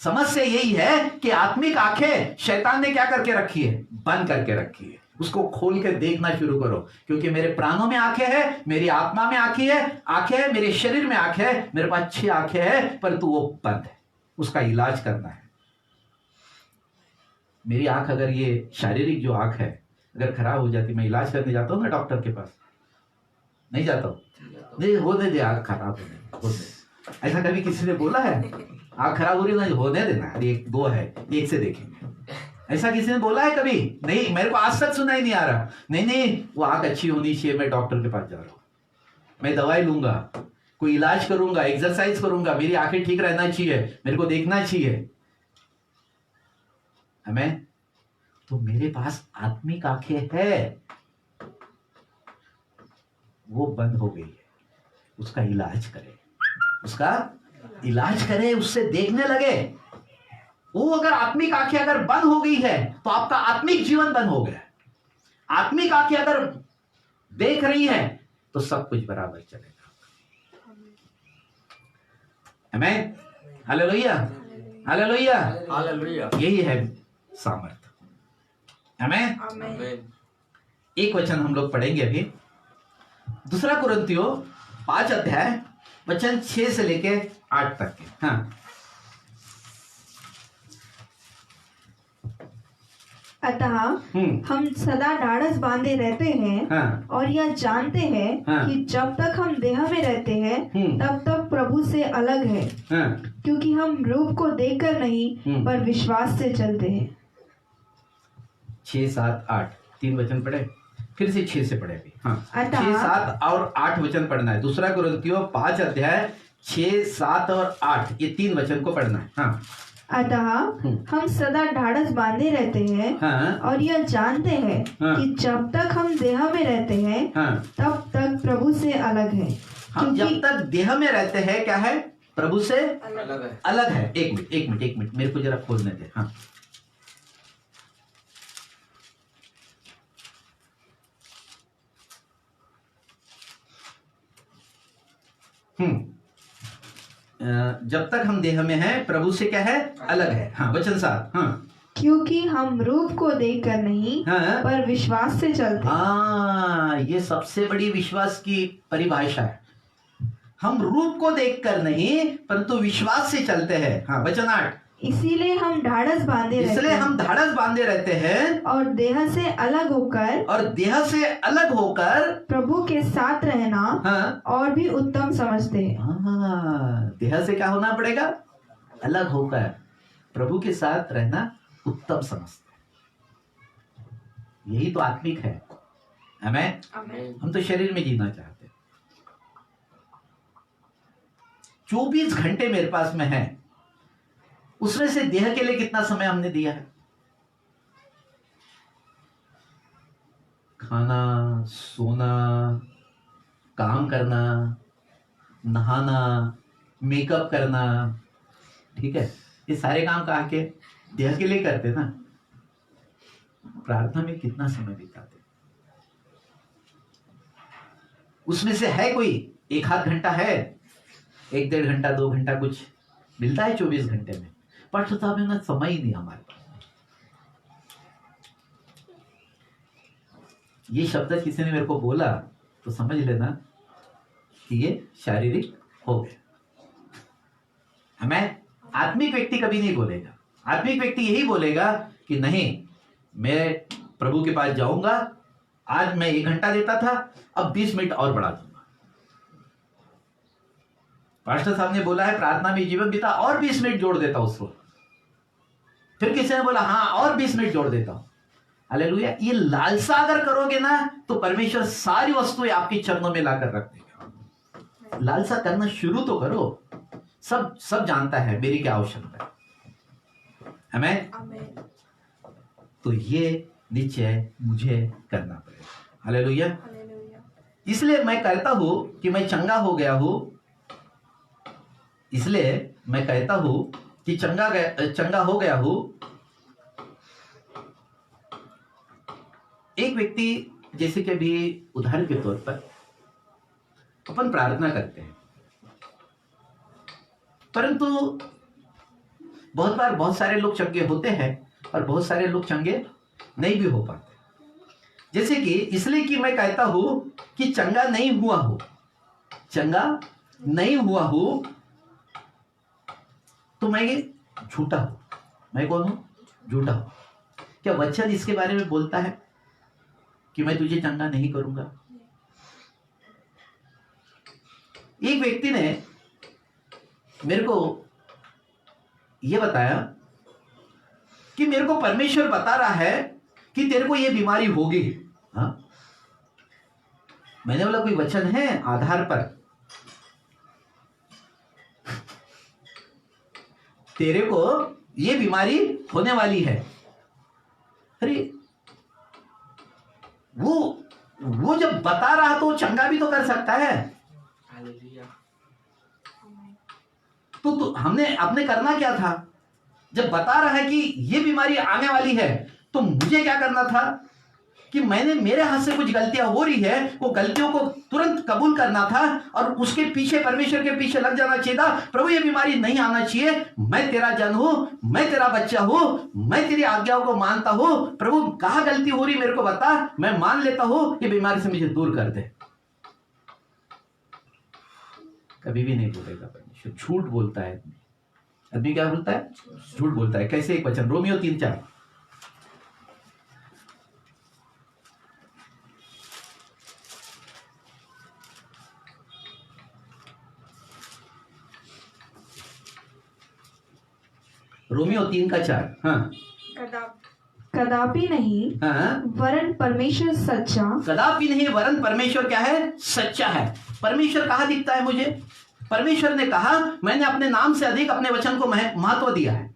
Speaker 1: समस्या यही है कि आत्मिक आंखें शैतान ने क्या करके रखी है? बंद करके रखी है। उसको खोल के देखना शुरू करो, क्योंकि मेरे प्राणों में आंखें हैं, मेरी आत्मा में आंखें है, मेरे शरीर में आंखें है, मेरे पास 6 आंखें हैं, परंतु वो बंद है। उसका इलाज करना है। मेरी आंख, अगर ये शारीरिक जो आंख है अगर खराब हो जाती, मैं इलाज करने जाता हूँ ना डॉक्टर के पास, नहीं जाता हूँ? नहीं, होने दे, आंख खराब होने दे। ऐसा कभी किसी ने बोला है? आंख खराब हो रही है ना, होने देना, 1-2 है, 1 से देखेंगे। ऐसा किसी ने बोला है कभी? नहीं, मेरे को आज तक सुना ही नहीं आ रहा। नहीं, वो आंख अच्छी होनी चाहिए, मैं डॉक्टर के पास जा रहा हूँ, मैं दवाई लूंगा, कोई इलाज करूंगा, एक्सरसाइज करूंगा, मेरी आंखें ठीक रहना चाहिए, मेरे को देखना चाहिए। हमें तो मेरे पास आत्मिक आंखें है, वो बंद हो गई है, उसका इलाज करे, उसका इलाज करे, उससे देखने लगे। वो अगर आत्मिक आंखें अगर बंद हो गई है तो आपका आत्मिक जीवन बंद हो गया। आत्मिक आंखें अगर देख रही है तो सब कुछ बराबर चलेगा। आमीन, हालेलुया, हालेलुया,
Speaker 4: हालेलुया।
Speaker 1: यही है सामर्थ्य। आमीन।
Speaker 4: आमीन।
Speaker 1: एक वचन हम लोग पढ़ेंगे अभी, 2 कुरिन्थियों 5 अध्याय वचन 6 से लेके 8 तक के। हाँ,
Speaker 2: अतः हम सदा ढाढ़स बांधे रहते हैं।
Speaker 1: हाँ।
Speaker 2: और यह जानते हैं
Speaker 1: हाँ।
Speaker 2: कि जब तक हम देह में रहते हैं तब तक प्रभु से अलग है।
Speaker 1: हाँ।
Speaker 2: क्योंकि हम रूप को देखकर नहीं पर विश्वास से चलते हैं।
Speaker 1: 6, 7, 8 3 वचन पढ़े, फिर से 6 से पढ़े अभी। हाँ,
Speaker 2: अतः
Speaker 1: 6, 7 और 8 वचन पढ़ना है। 2 कुरिन्थियों 5 अध्याय 6, 7 और 8 ये 3 वचन को पढ़ना है। हाँ,
Speaker 2: अतः हम सदा ढाढ़स बांधे रहते हैं।
Speaker 1: हाँ।
Speaker 2: और यह जानते हैं
Speaker 1: हाँ।
Speaker 2: कि जब तक हम देह में रहते हैं
Speaker 1: हाँ।
Speaker 2: तब तक प्रभु से अलग है।
Speaker 1: हम जब तक देह में रहते हैं क्या है? प्रभु से
Speaker 4: अलग है।
Speaker 1: अलग है। एक मिनट मेरे को जरा खोलने दे। हाँ, जब तक हम देह में हैं प्रभु से क्या है? अलग है। हाँ, वचन 7। हाँ,
Speaker 2: क्योंकि हम रूप को देखकर नहीं
Speaker 1: हाँ।
Speaker 2: पर विश्वास से चलते हैं।
Speaker 1: हाँ, ये सबसे बड़ी विश्वास की परिभाषा है। हम रूप को देखकर नहीं परंतु विश्वास से चलते हैं। हाँ, वचन 8।
Speaker 2: इसीलिए हम ढाढ़स बांधे रहते
Speaker 1: इसलिए
Speaker 2: हैं
Speaker 1: हम धाड़स बांधे रहते हैं
Speaker 2: और देह से अलग होकर
Speaker 1: और देह से अलग होकर
Speaker 2: प्रभु के साथ रहना
Speaker 1: हाँ
Speaker 2: और भी उत्तम समझते हैं।
Speaker 1: देह से क्या होना पड़ेगा? अलग होकर प्रभु के साथ रहना उत्तम समझते हैं। यही तो आत्मिक है। आमेन। हम तो शरीर में जीना चाहते हैं। 24 घंटे मेरे पास में है, उसमें से देह के लिए कितना समय हमने दिया है? खाना, सोना, काम करना, नहाना, मेकअप करना, ठीक है, ये सारे काम कहाँ के? देह के लिए करते ना। प्रार्थना में कितना समय बिताते? उसमें से है कोई 1-8 घंटा है, 1-1.5 घंटा 2 घंटा कुछ मिलता है 24 घंटे में? पास्टर साहब ने ना समय ही नहीं हमारे पास। ये शब्द किसी ने मेरे को बोला तो समझ लेना कि ये शारीरिक हो गया। हमें आत्मिक व्यक्ति कभी नहीं बोलेगा। आत्मिक व्यक्ति यही बोलेगा कि नहीं, मैं प्रभु के पास जाऊंगा, आज मैं 1 घंटा देता था, अब 20 मिनट और बढ़ा दूंगा। पास्टर साहब ने बोला है प्रार्थना में जीवन बिता, और 20 मिनट जोड़ देता उसको। फिर किसी ने बोला हाँ और 20 मिनट जोड़ देता हूं। हालेलुया। ये लालसा अगर करोगे ना तो परमेश्वर सारी वस्तुएं आपके चरणों में लाकर रख देगा। लालसा करना शुरू तो करो। सब जानता है मेरी क्या आवश्यकता है। हमें तो ये निश्चय मुझे करना पड़ेगा। हालेलुया। इसलिए मैं कहता हूं कि मैं चंगा हो गया हूं। इसलिए मैं कहता हूं कि चंगा हो गया हूं। एक व्यक्ति जैसे कि अभी उदाहरण के तौर पर अपन प्रार्थना करते हैं, परंतु बहुत बार बहुत सारे लोग चंगे होते हैं और बहुत सारे लोग चंगे नहीं भी हो पाते। जैसे कि इसलिए कि मैं कहता हूं कि चंगा नहीं हुआ हूं तो मैं झूठा हूं। मैं कौन हूं? झूठा हूं। क्या वचन इसके बारे में बोलता है कि मैं तुझे चंगा नहीं करूंगा? एक व्यक्ति ने मेरे को यह बताया कि मेरे को परमेश्वर बता रहा है कि तेरे को यह बीमारी होगी। हाँ? मैंने बोला कोई वचन है आधार पर? तेरे को ये बीमारी होने वाली है। अरे वो जब बता रहा तो चंगा भी तो कर सकता है। तो हमने करना क्या था? जब बता रहा है कि ये बीमारी आने वाली है तो मुझे क्या करना था कि मेरे हाथ से कुछ गलतियां हो रही है, वो गलतियों को तुरंत कबूल करना था और उसके पीछे परमेश्वर के पीछे लग जाना चाहिए था। प्रभु ये बीमारी नहीं आना चाहिए, मैं तेरा जन हूं, मैं तेरा बच्चा हूं, मैं तेरी आज्ञाओं को मानता हूं। प्रभु कहां गलती हो रही मेरे को बता, मैं मान लेता हूं, ये बीमारी से मुझे दूर कर दे। कभी भी नहीं बोलेगा परमेश्वर। झूठ बोलता है आदमी। क्या बोलता है? झूठ बोलता है। कैसे? एक वचन रोमियो 3:4। रोमियो 3:4। हाँ।
Speaker 2: कदापि नहीं
Speaker 1: हाँ।
Speaker 2: वरन परमेश्वर सच्चा।
Speaker 1: कदापि नहीं वरन परमेश्वर क्या है? सच्चा है। परमेश्वर कहाँ दिखता है मुझे? परमेश्वर ने कहा मैंने अपने नाम से अधिक अपने वचन को महत्व दिया है।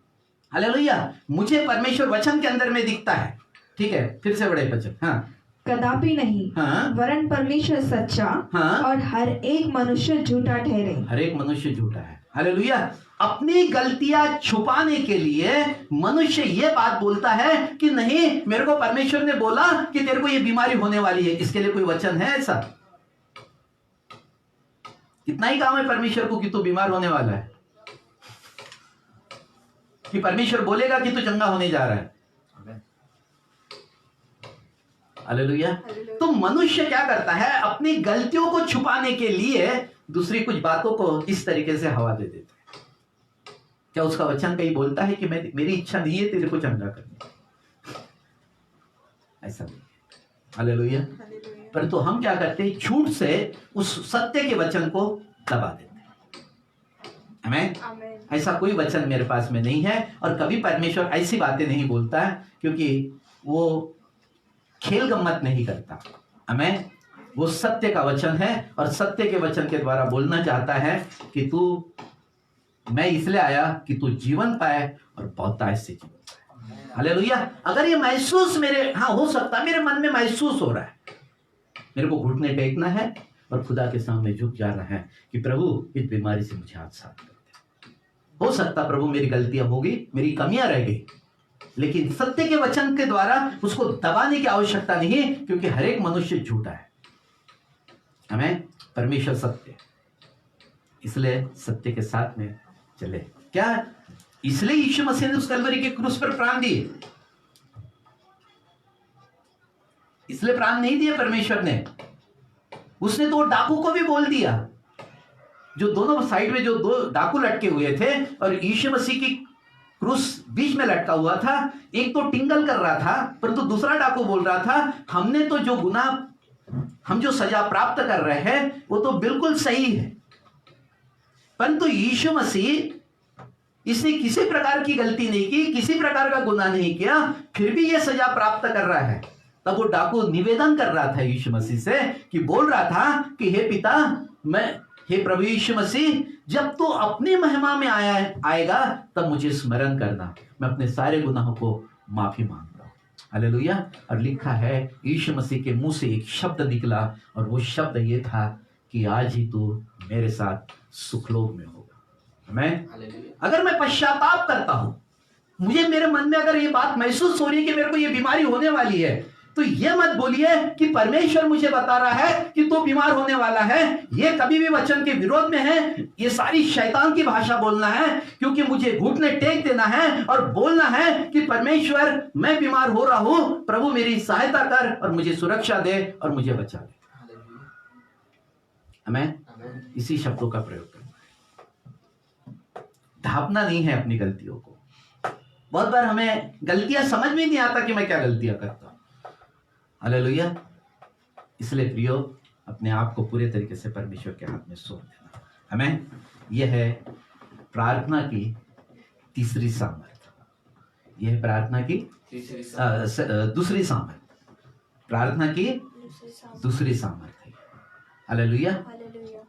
Speaker 1: हालेलुया। मुझे परमेश्वर वचन के अंदर में दिखता है। ठीक है, फिर से बड़े वचन। हाँ।
Speaker 2: कदापि नहीं
Speaker 1: हाँ।
Speaker 2: वरन परमेश्वर सच्चा।
Speaker 1: हाँ।
Speaker 2: और हर एक मनुष्य झूठा ठहरे।
Speaker 1: हर एक मनुष्य झूठा है। हालेलुया। अपनी गलतियां छुपाने के लिए मनुष्य ये बात बोलता है कि नहीं, मेरे को परमेश्वर ने बोला कि तेरे को ये बीमारी होने वाली है। इसके लिए कोई वचन है ऐसा? इतना ही काम है परमेश्वर को कि तू बीमार होने वाला है, कि परमेश्वर बोलेगा कि तू चंगा होने जा रहा है। हालेलुया। तो मनुष्य क्या करता है? अपनी गलतियों को छुपाने के लिए दूसरी कुछ बातों को इस तरीके से हवा दे देता है। क्या उसका वचन कहीं बोलता है कि मैं मेरी इच्छा नहीं है तेरे को चंगा करने? ऐसा नहीं। हालेलुया। परंतु हम क्या करते हैं, झूठ से उस सत्य के वचन को दबा देते हैं। आमीन। ऐसा कोई वचन मेरे पास में नहीं है, और कभी परमेश्वर ऐसी बातें नहीं बोलता है, क्योंकि वो खेल गम्मत नहीं करता। आमीन। वो सत्य का वचन है, और सत्य के वचन के द्वारा बोलना चाहता है कि मैं इसलिए आया कि तू जीवन पाए और बहुतायत से जीवन पाए। हालेलुया। अगर ये महसूस हो सकता है मेरे मन में महसूस हो रहा है, मेरे को घुटने टेकना है और खुदा के सामने झुक जा रहा है कि प्रभु इस बीमारी से मुझे आज साफ कर दे। हो सकता प्रभु मेरी गलतियां होगी, मेरी कमियां रह गई, लेकिन सत्य के वचन के द्वारा उसको दबाने की आवश्यकता नहीं, क्योंकि हर एक मनुष्य झूठा है। हमें परमेश्वर सत्य, इसलिए सत्य के साथ में चले। क्या इसलिए यीशु मसीह ने उस कलवरी के क्रूस पर प्राण दिए? इसलिए प्राण नहीं दिए परमेश्वर ने। उसने तो डाकू को भी बोल दिया, जो दोनों साइड में जो दो डाकू लटके हुए थे और यीशु मसीह की क्रूस बीच में लटका हुआ था। एक तो टिंगल कर रहा था, परंतु दूसरा डाकू बोल रहा था हमने तो जो गुनाह, हम जो सजा प्राप्त कर रहे हैं वो तो बिल्कुल सही है, परंतु यीशु मसीह इसने किसी प्रकार की गलती नहीं की, किसी प्रकार का गुनाह नहीं किया, फिर भी ये सजा प्राप्त कर रहा है। तब वो डाकू निवेदन कर रहा था यीशु मसीह से, कि बोल रहा था कि हे पिता, हे प्रभु यीशु मसीह, जब तू अपनी महिमा में आएगा तब मुझे स्मरण करना, मैं अपने सारे गुनाहों को माफी मांगता हूं। हालेलुया। और लिखा है यीशु मसीह के मुंह से एक शब्द निकला, और वो शब्द ये था कि आज ही तू मेरे साथ सुखलोक में होगा। अगर मैं पश्चाताप करता हूं, मुझे मेरे मन में अगर ये बात महसूस हो रही है कि मेरे को ये बीमारी होने वाली है, तो ये मत बोलिए कि परमेश्वर मुझे बता रहा है कि तू बीमार होने वाला है। ये कभी भी वचन के विरोध में है। ये सारी शैतान की भाषा बोलना है, क्योंकि मुझे घुटने टेक देना है और बोलना है कि परमेश्वर मैं बीमार हो रहा हूं, प्रभु मेरी सहायता कर और मुझे सुरक्षा दे और मुझे बचा दे। आमीन। इसी शब्दों का प्रयोग करना है, ढांपना नहीं है अपनी गलतियों को। बहुत बार हमें गलतियां समझ में नहीं आता कि मैं क्या गलतियां करता हूं। हालेलुया। इसलिए प्रियो, अपने आप को पूरे तरीके से परमेश्वर के हाथ में सौंप देना। हमें यह है प्रार्थना की तीसरी सामर्थ। यह है प्रार्थना की दूसरी सामर्थ। प्रार्थना की दूसरी सामर्थ है। हालेलुया।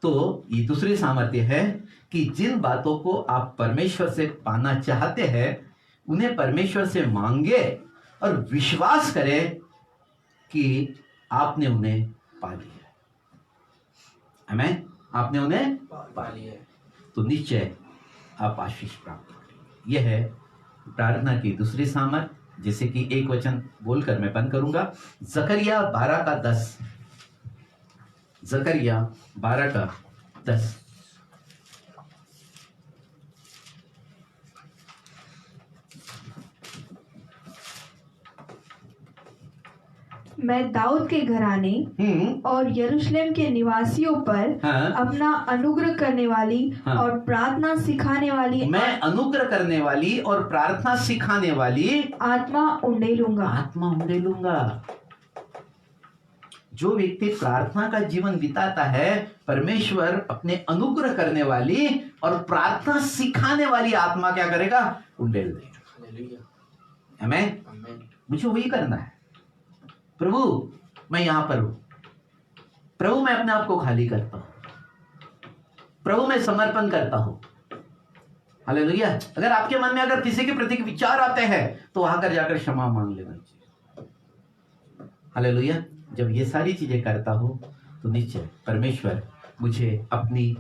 Speaker 1: तो ये दूसरी सामर्थ्य है कि जिन बातों को आप परमेश्वर से पाना चाहते हैं, उन्हें परमेश्वर से मांगे और विश्वास करें कि आपने उन्हें पा लिया है। आमीन। आपने उन्हें पा लिया है, तो निश्चय आप आशीष प्राप्त करेंगे। यह है प्रार्थना की दूसरी सामर्थ, जैसे कि एक वचन बोलकर मैं बंद करूंगा। जकरिया 12:10। जकरिया 12:10।
Speaker 2: मैं दाऊद के घराने और यरूशलेम के निवासियों पर अपना अनुग्रह करने वाली और प्रार्थना सिखाने वाली,
Speaker 1: मैं अनुग्रह करने वाली और प्रार्थना सिखाने वाली
Speaker 2: आत्मा उंडेलूंगा।
Speaker 1: आत्मा उंडेलूंगा। जो व्यक्ति प्रार्थना का जीवन बिताता है, परमेश्वर अपने अनुग्रह करने वाली और प्रार्थना सिखाने वाली आत्मा क्या करेगा? उंडेल देगा। आमीन। मुझे वही करना है। प्रभु मैं यहां पर हूं, प्रभु मैं अपने आप को खाली करता हूं, प्रभु मैं समर्पण करता हूं। हालेलुया। अगर आपके मन में अगर किसी के प्रति विचार आते हैं तो वहां कर जाकर क्षमा मांग लेना चाहिए। हालेलुया। जब ये सारी चीजें करता हूं तो निश्चय परमेश्वर मुझे अपनी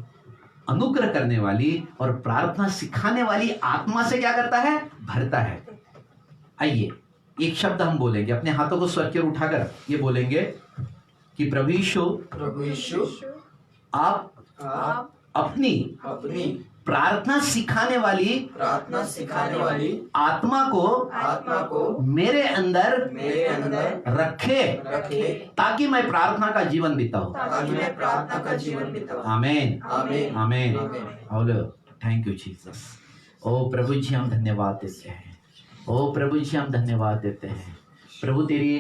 Speaker 1: अनुग्रह करने वाली और प्रार्थना सिखाने वाली आत्मा से क्या करता है? भरता है। आइए एक शब्द हम बोलेंगे, अपने हाथों को स्वर की ओर उठाकर ये बोलेंगे कि प्रभु यीशु आप अपनी प्रार्थना सिखाने वाली आत्मा को मेरे अंदर रखे, ताकि मैं प्रार्थना का जीवन बिताऊं। आमीन। आमीन। Thank you Jesus. ओ प्रभु जी हम धन्यवाद देते हैं, ओ प्रभु जी हम धन्यवाद देते हैं। प्रभु तेरी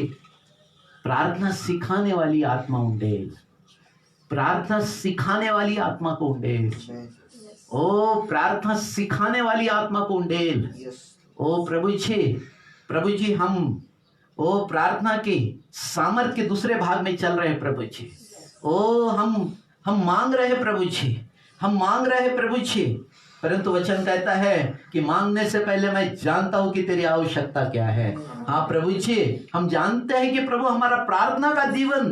Speaker 1: प्रार्थना सिखाने वाली आत्मा उंडेल, प्रार्थना सिखाने वाली आत्मा को उंडेल, ओ प्रार्थना सिखाने वाली आत्मा को उंडेल। ओ प्रभु जी हम ओ प्रार्थना के सामर्थ के दूसरे भाग में चल रहे हैं प्रभु जी। ओ हम मांग रहे हैं प्रभु जी, हम मांग रहे हैं प्रभु जी, परंतु वचन कहता है कि मांगने से पहले मैं जानता हूं कि तेरी आवश्यकता क्या है। हाँ प्रभु जी, हम जानते हैं कि प्रभु हमारा प्रार्थना का जीवन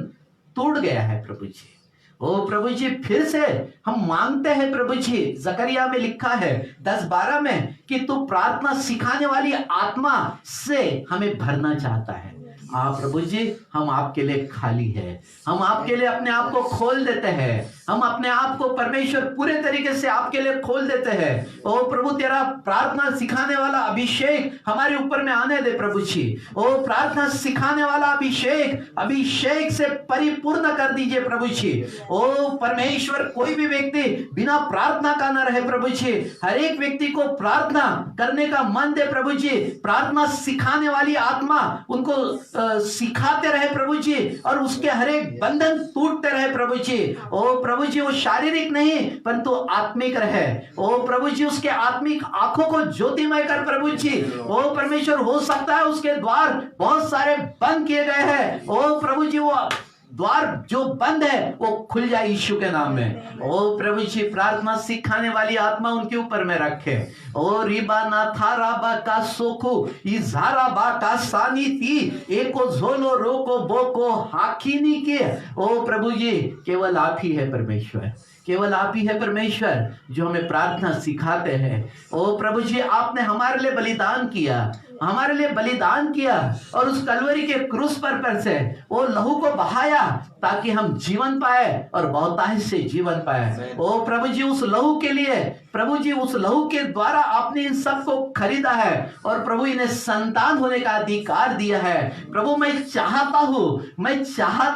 Speaker 1: टूट गया है प्रभु जी। ओ प्रभु जी फिर से हम मांगते हैं प्रभु जी। जकरिया में लिखा है 10:12 में कि तू प्रार्थना सिखाने वाली आत्मा से हमें भरना चाहता है। प्रभु जी हम आपके लिए खाली है, हम आपके लिए अपने आप को खोल देते हैं, हम अपने आप को परमेश्वर पूरे तरीके से आपके लिए खोल देते हैं। ओ प्रभु तेरा प्रार्थना सिखाने वाला अभिषेक हमारे ऊपर में आने दे प्रभु जी। ओ प्रार्थना सिखाने वाला अभिषेक से परिपूर्ण कर दीजिए प्रभु जी। ओ परमेश्वर कोई भी व्यक्ति बिना प्रार्थना का न रहे प्रभु जी, हर एक व्यक्ति को प्रार्थना करने का मन दे प्रभु जी। प्रार्थना सिखाने वाली आत्मा उनको सिखाते रहे प्रभु जी, और उसके हर एक बंधन टूटते रहे प्रभु जी। ओ प्रभु जी वो शारीरिक नहीं परंतु आत्मिक रहे। ओ प्रभु जी उसके आत्मिक आंखों को ज्योतिमय कर प्रभु जी। ओ परमेश्वर हो सकता है उसके द्वार बहुत सारे बंद किए गए हैं, ओ प्रभु जी वो द्वार जो बंद है वो खुल जाए यीशु के नाम में। ओ प्रभु जी प्रार्थना सिखाने वाली आत्मा उनके ऊपर में रखे। ओ रिबा ना थारा बा का सोखो इजारा बा का सानी थी एको झोलो रोको बोको हाकिनी के। ओ प्रभु जी केवल आप ही है परमेश्वर, केवल आप ही है परमेश्वर जो हमें प्रार्थना सिखाते हैं। ओ प्रभु जी आपने हमारे लिए बलिदान किया, हमारे लिए बलिदान किया, और उस कलवरी के क्रूस पर से वो लहू को बहाया ताकि हम जीवन पाए और बहुतायत से जीवन पाए। ओ प्रभु जी उस लहू के लिए प्रभु जी उस लहू के द्वारा आपने इन सबको खरीदा है, और प्रभु इन्हें संतान होने का अधिकार दिया है। प्रभु मैं चाहता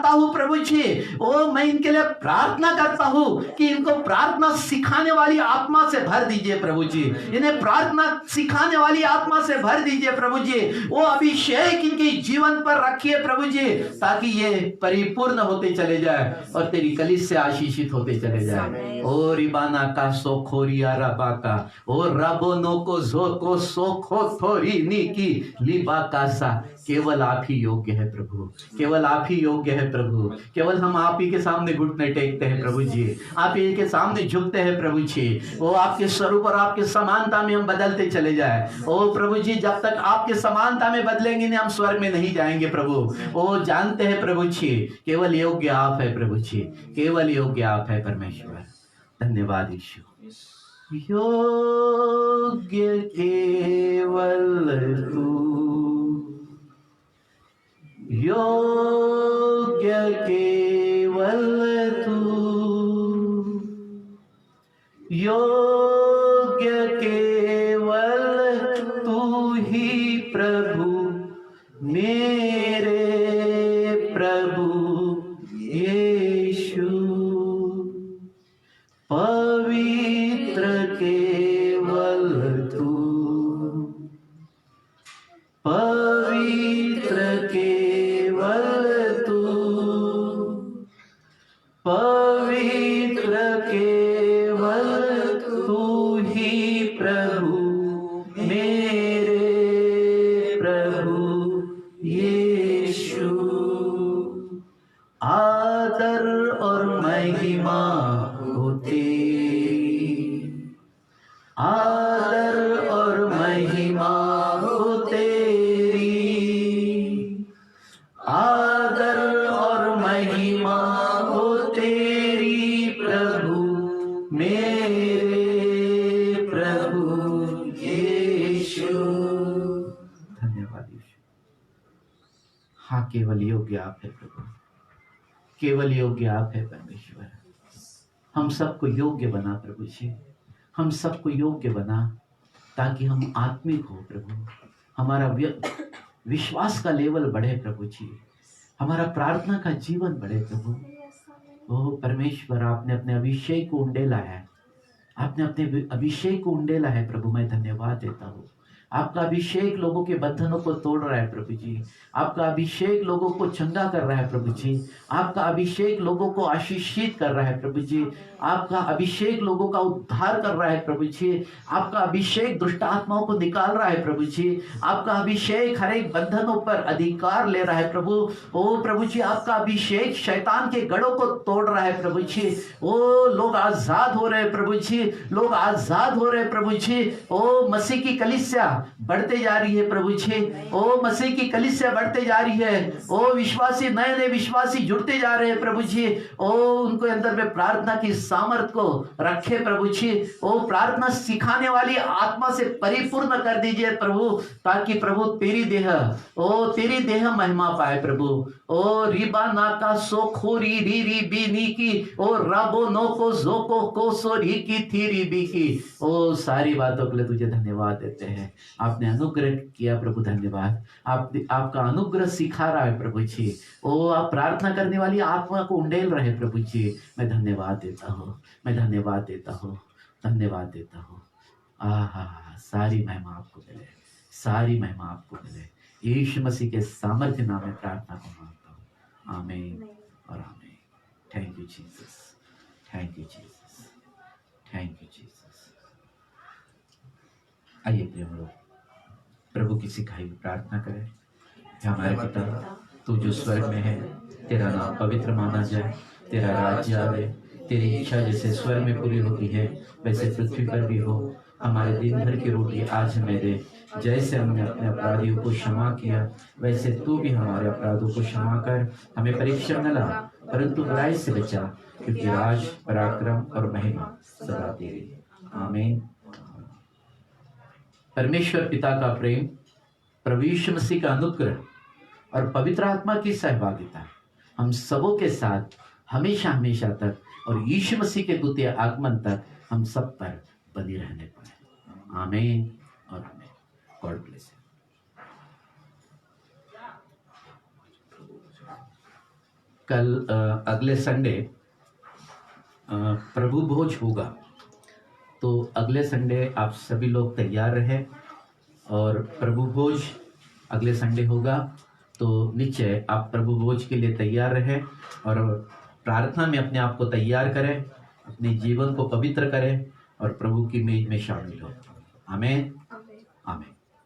Speaker 1: हूँ प्रभु जी, ओ मैं इनके लिए प्रार्थना करता हूँ कि इनको प्रार्थना सिखाने वाली आत्मा से भर दीजिए प्रभु जी, इन्हें प्रार्थना सिखाने वाली आत्मा से भर दीजिए प्रभु जी। वो अभिषेक इनके जीवन पर रखिए प्रभु जी, ताकि ये परिपूर्ण होते चले जाए और तेरी कलीसिया से आशीषित होते चले जाए। ओ रिबाना का सोखोरिया रबा का ओ रबोनो को जोको सोखो थोरी नी की लिबा का सा। केवल आप ही योग्य है प्रभु, केवल आप ही योग्य है प्रभु। केवल हम आप ही के सामने घुटने टेकते हैं प्रभु जी, आप ही के सामने झुकते हैं प्रभु जी। वो आपके स्वरूप और आपके समानता में हम बदलते चले जाए। ओ प्रभु जी जब तक आपके समानता में बदलेंगे नहीं हम स्वर्ग में नहीं जाएंगे प्रभु। ओ जानते हैं प्रभु जी केवल योग्य आप है प्रभु जी, केवल योग्य आप है परमेश्वर। धन्यवाद यीशु। योग्य केवल तू, योग्य केवल तू, योग्य केवल तू ही प्रभु मेरे प्रभु यीशु। पवित्र केवल तू, पवित्र केवल तू, पवित्र केवल तू ही प्रभु मेरे प्रभु यीशु। आदर और महिमा हो तेरी, आदर और महिमा हो तेरी, आदर और महिमा हो तेरी प्रभु मेरे प्रभु यीशु। धन्यवाद यीशु। हाँ केवल योग्य आप है प्रभु, केवल योग्य आप है परमेश्वर। हम सबको योग्य बना प्रभु जी, हम सबको योग्य बना ताकि हम आत्मिक हो प्रभु, हमारा विश्वास का लेवल बढ़े प्रभु जी, हमारा प्रार्थना का जीवन बढ़े प्रभु। ओ परमेश्वर आपने अपने अभिषेक को उंडेला है, आपने अपने अभिषेक को उंडेला है प्रभु, मैं धन्यवाद देता हूँ। आपका अभिषेक लोगों के बंधनों को तोड़ रहा है प्रभु जी। आपका अभिषेक लोगों को चंगा कर रहा है प्रभु जी। आपका अभिषेक लोगों को आशीषित कर रहा है प्रभु जी। आपका अभिषेक लोगों का उद्धार कर रहा है प्रभु जी। आपका अभिषेक दुष्ट आत्माओं को निकाल रहा है प्रभु जी। आपका अभिषेक हर एक बंधनों पर अधिकार ले रहा है प्रभु। ओ प्रभु जी, आपका अभिषेक शैतान के गढ़ों को तोड़ रहा है प्रभु जी। ओ लोग आजाद हो रहे हैं प्रभु जी, लोग आजाद हो रहे हैं प्रभु जी। ओ मसीह की कलीसिया बढ़ते जा रही है प्रभु जी। ओ मसीह की कलीसिया बढ़ते जा रही है। ओ विश्वासी, नए नए विश्वासी जुड़ते जा रहे हैं प्रभु जी। ओ उनको अंदर में प्रार्थना की सामर्थ को रखे प्रभु जी। ओ प्रार्थना सिखाने वाली आत्मा से परिपूर्ण कर दीजिए प्रभु, ताकि प्रभु तेरी देह महिमा पाए प्रभु। ओ रिबा नाका सो खोरी री री बी नी की, ओ राबो नो को जो को सो री की थी री बी की। ओ सारी बातों के लिए तुझे धन्यवाद देते हैं। आपने अनुग्रह किया प्रभु, धन्यवाद। आपका अनुग्रह सिखा रहा है प्रभु जी। ओ आप प्रार्थना करने वाली आत्मा को उंडेल रहे प्रभु जी। मैं धन्यवाद देता हूँ, मैं धन्यवाद देता हूँ, धन्यवाद देता हूँ। आहा, सारी महिमा आपको मिले, सारी महिमा आपको मिले। यीशु मसीह के सामर्थ्य नाम में प्रार्थना को मांगता हूँ। आमीन और आमीन। Thank you Jesus, thank you Jesus, thank you Jesus. आइए प्रिय लोग, प्रभु की सिखाई हुई प्रार्थना करें। हमारे पिता, तू जो स्वर्ग में है, तेरा नाम पवित्र माना जाए, तेरा राज्य आवे, तेरी इच्छा जैसे स्वर्ग में पूरी होती है वैसे पृथ्वी पर भी हो। हमारे दिन भर की रोटी आज हमें दे, जैसे हमने अपने अपराधियों को क्षमा किया वैसे तू भी हमारे अपराधों को क्षमा कर। हमें परीक्षा न ला, परंतु बुराई से बचा, क्योंकि राज, पराक्रम और महिमा सदा तेरी। आमीन। परमेश्वर पिता का प्रेम, प्रभु यीशु मसीह का अनुग्रह और पवित्र आत्मा की सहभागिता हम सबों के साथ हमेशा हमेशा तक और यीशु मसीह के द्वितीय आगमन तक हम सब पर बनी रहने पाए। आमीन और आमीन। God bless you. कल अगले संडे प्रभु भोज होगा, तो अगले संडे आप सभी लोग तैयार रहें। और प्रभु भोज अगले संडे होगा, तो निश्चय आप प्रभु भोज के लिए तैयार रहें और प्रार्थना में अपने आप को तैयार करें, अपने जीवन को पवित्र करें और प्रभु की मेज में शामिल हो। आमीन, आमीन।